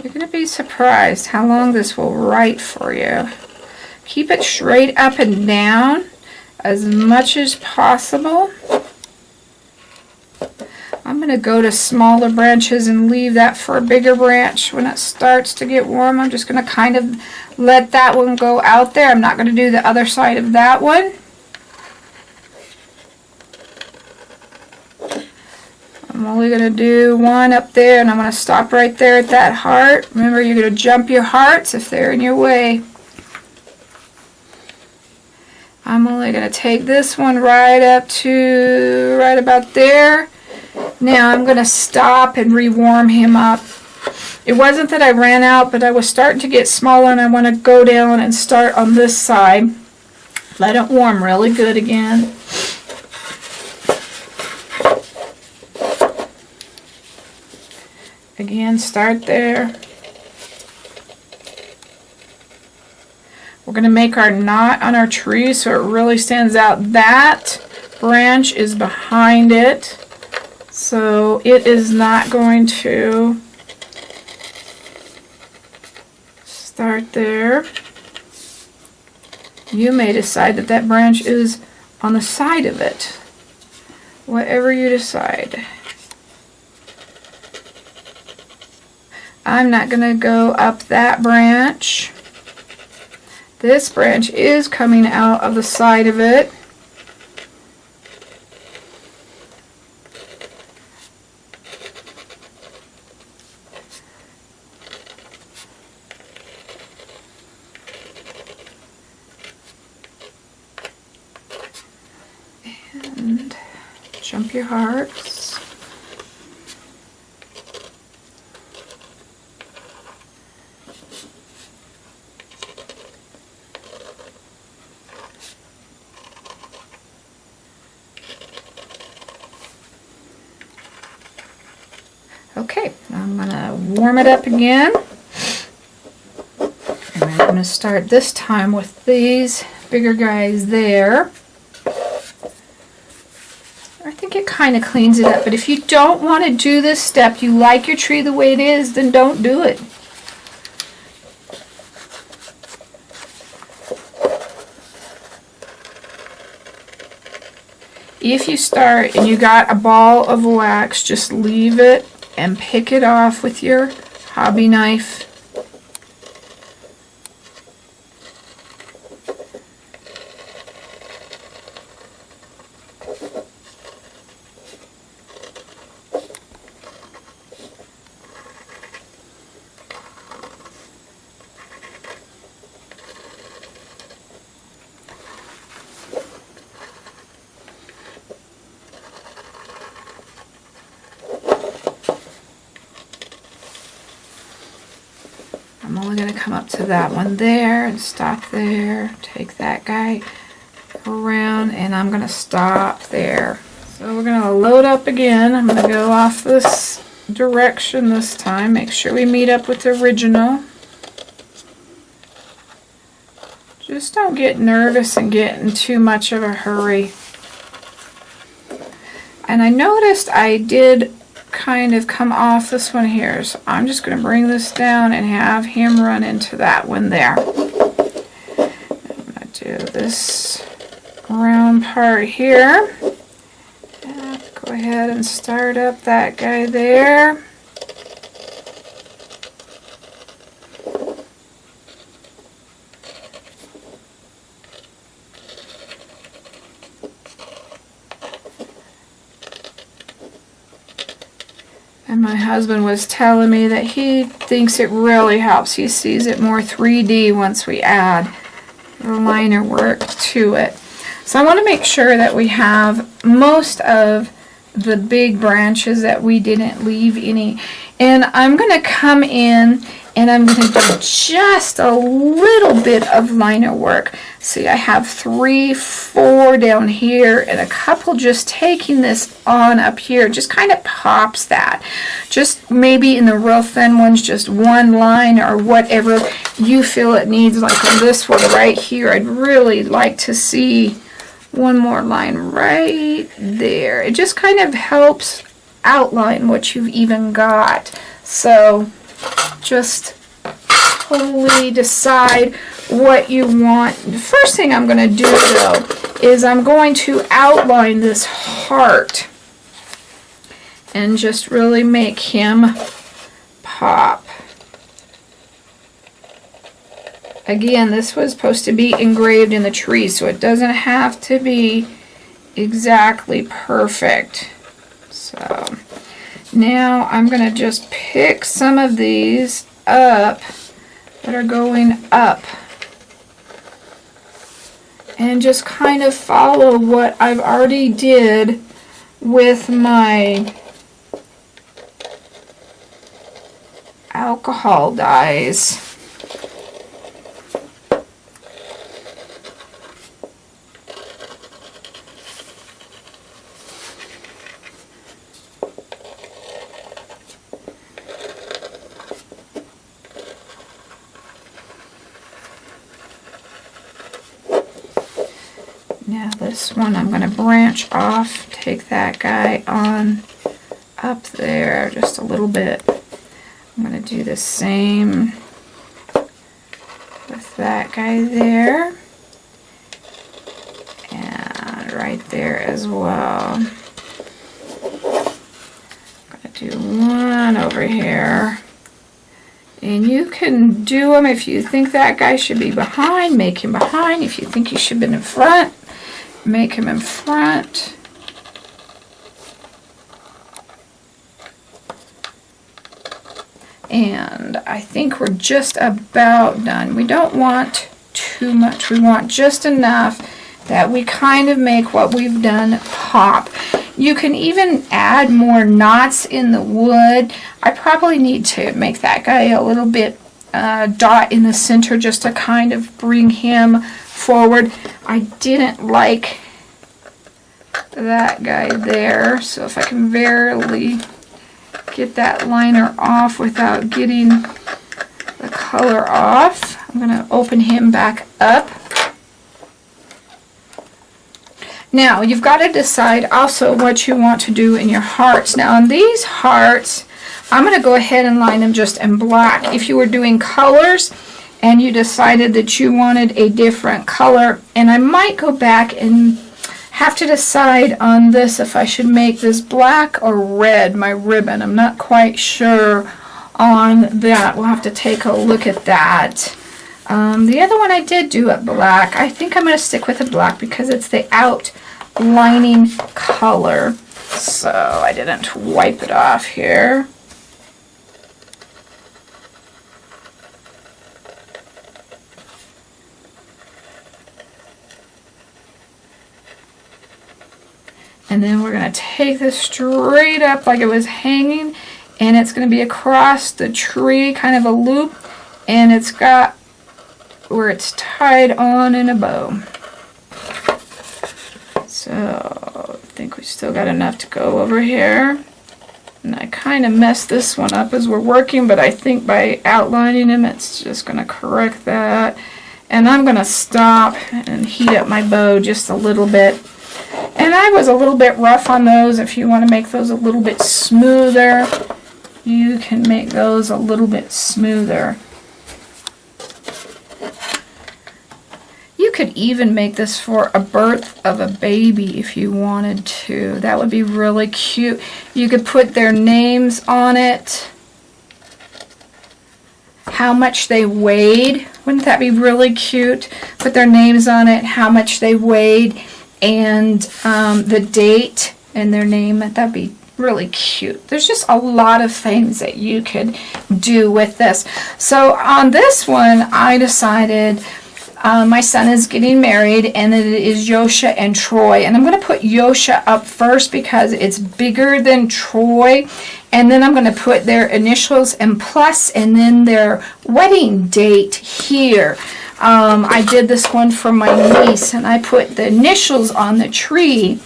You're going to be surprised how long this will write for you. Keep it straight up and down as much as possible. I'm going to go to smaller branches and leave that for a bigger branch. When it starts to get warm, I'm just going to kind of let that one go out there. I'm not going to do the other side of that one. I'm only going to do one up there, and I'm going to stop right there at that heart. Remember, you're going to jump your hearts if they're in your way. I'm only going to take this one right up to right about there. Now I'm going to stop and rewarm him up. It wasn't that I ran out, but I was starting to get smaller, and I want to go down and start on this side. Let it warm really good again. Again, start there. We're going to make our knot on our tree so it really stands out. That branch is behind it, so it is not going to start there. You may decide that that branch is on the side of it. Whatever you decide. I'm not going to go up that branch. This branch is coming out of the side of it. And jump your hearts. Okay, I'm gonna warm it up again. And I'm gonna start this time with these bigger guys there. I think it kind of cleans it up, but if you don't want to do this step, you like your tree the way it is, then don't do it. If you start and you got a ball of wax, just leave it and pick it off with your hobby knife. I'm only going to come up to that one there and stop there. Take that guy around and I'm going to stop there. So we're going to load up again. I'm going to go off this direction this time. Make sure we meet up with the original. Just don't get nervous and get in too much of a hurry. And I noticed I did kind of come off this one here, so I'm just going to bring this down and have him run into that one there. I'm going to do this round part here. Go ahead and start up that guy there. And my husband was telling me that he thinks it really helps. He sees it more 3D once we add the liner work to it. So I want to make sure that we have most of the big branches, that we didn't leave any. And I'm going to come in and I'm going to do just a little bit of liner work. See, I have 3, 4 down here and a couple just taking this on up here. Just kind of pops that. Just maybe in the real thin ones, just one line or whatever you feel it needs. Like on this one right here, I'd really like to see one more line right there. It just kind of helps outline what you've even got. So just totally decide what you want. The first thing I'm going to do though is I'm going to outline this heart and just really make him pop. Again, this was supposed to be engraved in the tree, so it doesn't have to be exactly perfect. So now I'm going to just pick some of these up that are going up and just kind of follow what I've already did with my alcohol dyes. Now this one I'm going to branch off, take that guy on up there just a little bit. I'm going to do the same with that guy there and right there as well. I'm going to do one over here. And you can do them if you think that guy should be behind, make him behind. If you think he should be in front, make him in front. And I think we're just about done. We don't want too much. We want just enough that we kind of make what we've done pop. You can even add more knots in the wood. I probably need to make that guy a little bit dot in the center just to kind of bring him forward. I didn't like that guy there, so if I can barely get that liner off without getting the color off. I'm going to open him back up. Now, you've got to decide also what you want to do in your hearts. Now, on these hearts, I'm going to go ahead and line them just in black. If you were doing colors and you decided that you wanted a different color, and I might go back and have to decide on this if I should make this black or red, my ribbon. I'm not quite sure on that. We'll have to take a look at that. The other one I did do it black. I think I'm going to stick with the black because it's the outlining color. So I didn't wipe it off here. And then we're going to take this straight up like it was hanging, and it's going to be across the tree, kind of a loop, and it's got where it's tied on in a bow. So I think we still got enough to go over here. And I kind of messed this one up as we're working, but I think by outlining them, it's just going to correct that. And I'm going to stop and heat up my bow just a little bit. And I was a little bit rough on those. If you want to make those a little bit smoother, you can make those a little bit smoother. You could even make this for a birth of a baby if you wanted to. That would be really cute. You could put their names on it, how much they weighed. Wouldn't that be really cute? Put their names on it, how much they weighed, and the date and their name. That'd be really cute. There's just a lot of things that you could do with this. So on this one, I decided my son is getting married, and it is Yosha and Troy. And I'm going to put Yosha up first because it's bigger than Troy. And then I'm going to put their initials and plus, and then their wedding date here. I did this one for my niece, and I put the initials on the tree.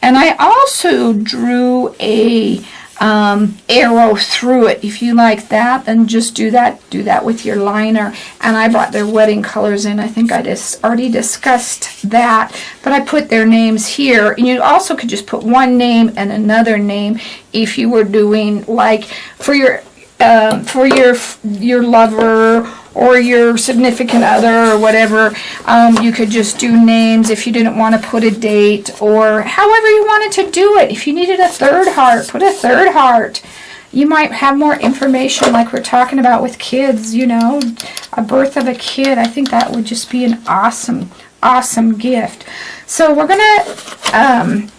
And I also drew a arrow through it. If you like that, then just do that. Do that with your liner. And I brought their wedding colors in. I think I just already discussed that. But I put their names here. And you also could just put one name and another name if you were doing like for your lover or your significant other or whatever. You could just do names if you didn't want to put a date, or however you wanted to do it. If you needed a third heart, put a third heart. You might have more information like we're talking about with kids, you know, a birth of a kid. I think that would just be an awesome, awesome gift. So we're going to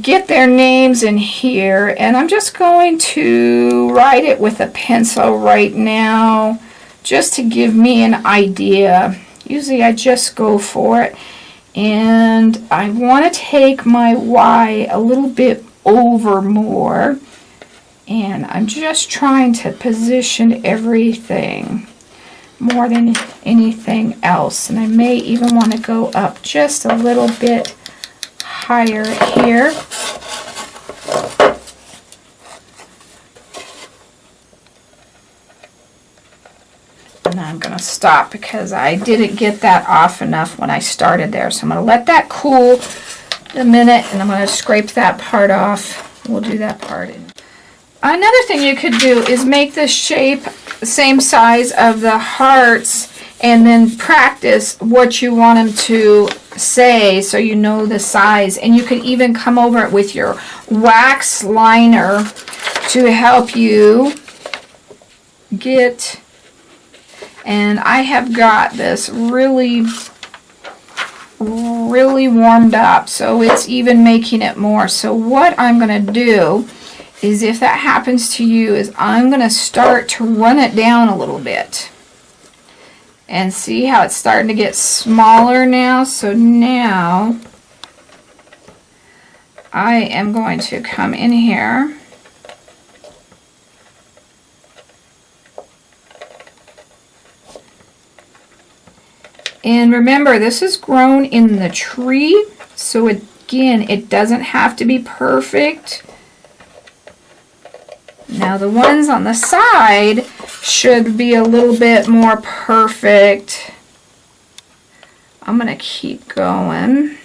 get their names in here, and I'm just going to write it with a pencil right now, just to give me an idea. Usually I just go for it, and I want to take my Y a little bit over more, and I'm just trying to position everything more than anything else. And I may even want to go up just a little bit higher here. And I'm going to stop because I didn't get that off enough when I started there. So I'm going to let that cool a minute, and I'm going to scrape that part off. We'll do that part in. Another thing you could do is make this shape the same size of the hearts, and then practice what you want them to say so you know the size. And you could even come over it with your wax liner to help you get. And I have got this really warmed up, so it's even making it more. So what I'm going to do is, if that happens to you, is I'm going to start to run it down a little bit. And see how it's starting to get smaller now? So now I am going to come in here. And remember, this is grown in the tree, so again, it doesn't have to be perfect. Now Now the ones on the side should be a little bit more perfect. I'm going to keep going.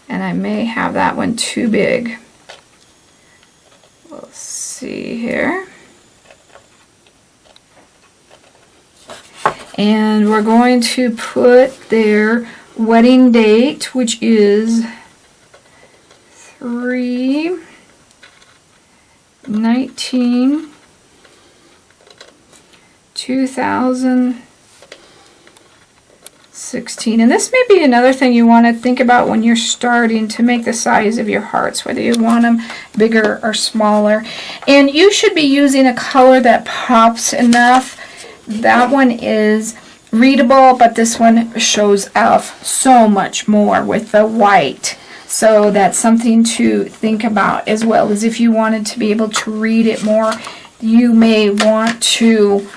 And I may have that one too big. We'll see here. And we're going to put their wedding date, which is 3/19/2016. And this may be another thing you want to think about when you're starting to make the size of your hearts, whether you want them bigger or smaller. And you should be using a color that pops enough. That one is readable, but this one shows off so much more with the white. So that's something to think about, as well as if you wanted to be able to read it more, you may want to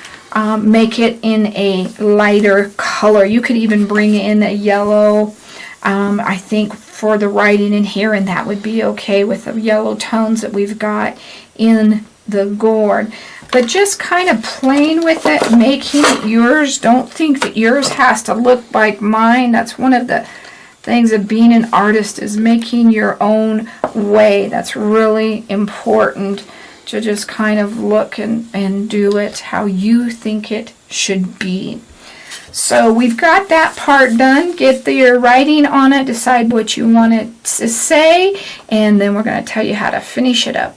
make it in a lighter color. You could even bring in a yellow, I think, for the writing in here, and that would be okay with the yellow tones that we've got in the gourd. But just kind of playing with it, making it yours. Don't think that yours has to look like mine. That's one of the things of being an artist, is making your own way. That's really important, to just kind of look and do it how you think it should be. So we've got that part done. Get your writing on it, decide what you want it to say, and then we're going to tell you how to finish it up.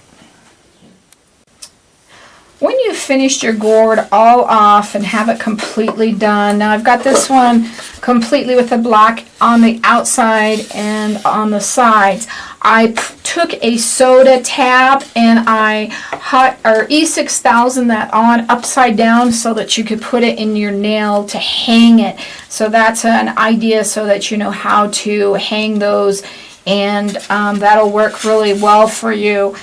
When you've finished your gourd all off and have it completely done, now I've got this one completely with the black on the outside and on the sides. I took a soda tab and I E6000 that on upside down so that you could put it in your nail to hang it. So that's an idea, so that you know how to hang those, and that'll work really well for you.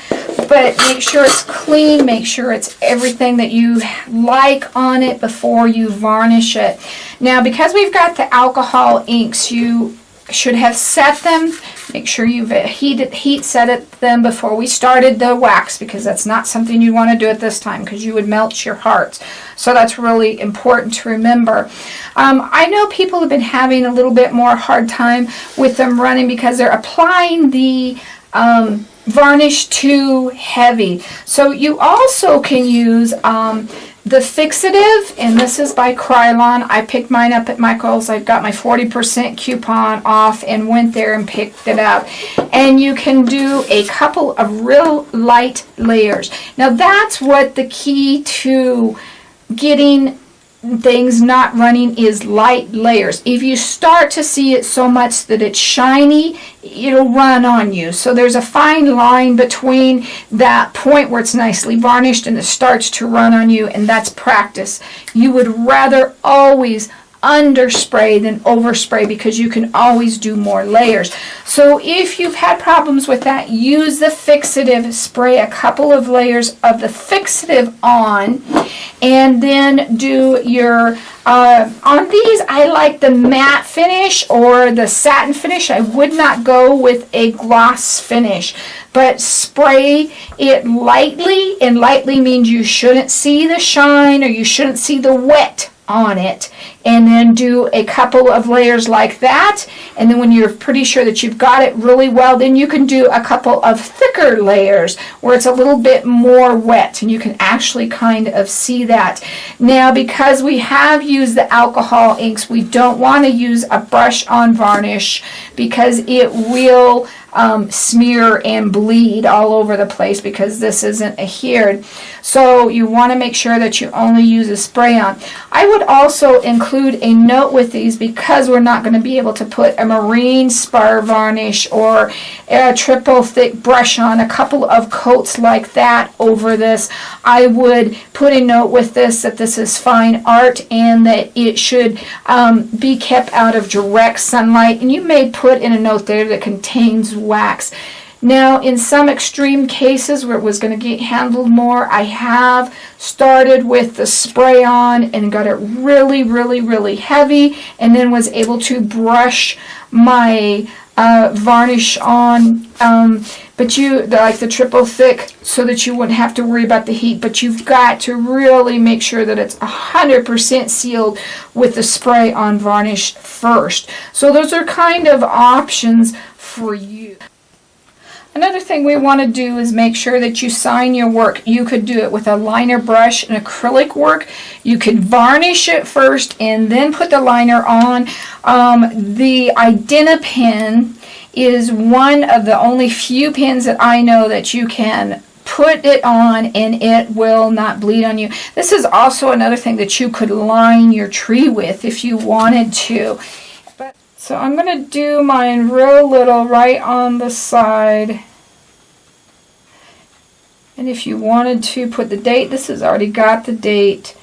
But make sure it's clean, make sure it's everything that you like on it before you varnish it. Now, because we've got the alcohol inks, you should have set them. Make sure you've heat set them before we started the wax, because that's not something you want to do at this time, because you would melt your hearts. So that's really important to remember. I know people have been having a little bit more hard time with them running because they're applying the varnish too heavy. So you also can use the fixative, and this is by Krylon. I picked mine up at Michael's. I've got my 40% coupon off and went there and picked it up. And you can do a couple of real light layers. Now that's what the key to getting things not running is, light layers. If you start to see it so much that it's shiny, it'll run on you. So there's a fine line between that point where it's nicely varnished and it starts to run on you, and that's practice. You would rather always underspray than overspray, because you can always do more layers. So if you've had problems with that, use the fixative, spray a couple of layers of the fixative on, and then do your on these, I like the matte finish or the satin finish. I would not go with a gloss finish, but spray it lightly, and lightly means you shouldn't see the shine or you shouldn't see the wet on it, and then do a couple of layers like that. And then when you're pretty sure that you've got it really well, then you can do a couple of thicker layers where it's a little bit more wet, and you can actually kind of see that. Now, because we have used the alcohol inks, we don't want to use a brush on varnish, because it will smear and bleed all over the place, because this isn't adhered. So you want to make sure that you only use a spray on. I would also include a note with these, because we're not going to be able to put a marine spar varnish or a triple thick brush on, a couple of coats like that over this. I would put a note with this that this is fine art, and that it should be kept out of direct sunlight. And you may put in a note there that contains wax. Now, in some extreme cases where it was going to get handled more, I have started with the spray on and got it really, really, really heavy, and then was able to brush my varnish on, but like the triple thick, so that you wouldn't have to worry about the heat. But you've got to really make sure that it's 100% sealed with the spray on varnish first. So those are kind of options for you. Another thing we want to do is make sure that you sign your work. You could do it with a liner brush and acrylic work. You could varnish it first and then put the liner on. The Identa pen is one of the only few pens that I know that you can put it on and it will not bleed on you. This is also another thing that you could line your tree with if you wanted to. So I'm going to do mine real little right on the side. And if you wanted to put the date, this has already got the date.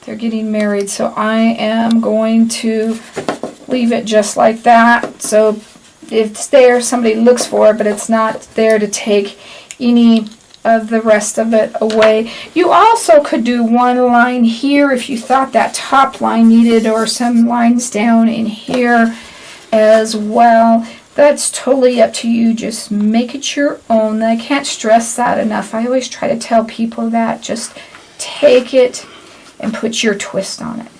They're getting married. So I am going to leave it just like that. So it's there, somebody looks for it, but it's not there to take any of the rest of it away. You also could do one line here if you thought that top line needed, or some lines down in here as well. That's totally up to you. Just make it your own. I can't stress that enough. I always try to tell people that. Just take it and put your twist on it.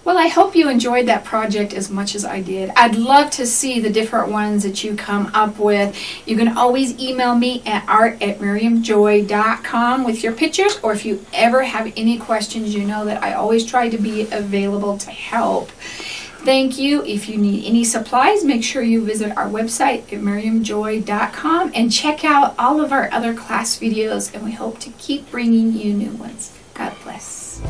Well, I hope you enjoyed that project as much as I did. I'd love to see the different ones that you come up with. You can always email me at art@miriamjoy.com with your pictures, or if you ever have any questions, you know that I always try to be available to help. Thank you. If you need any supplies, make sure you visit our website at miriamjoy.com and check out all of our other class videos, and we hope to keep bringing you new ones. God bless.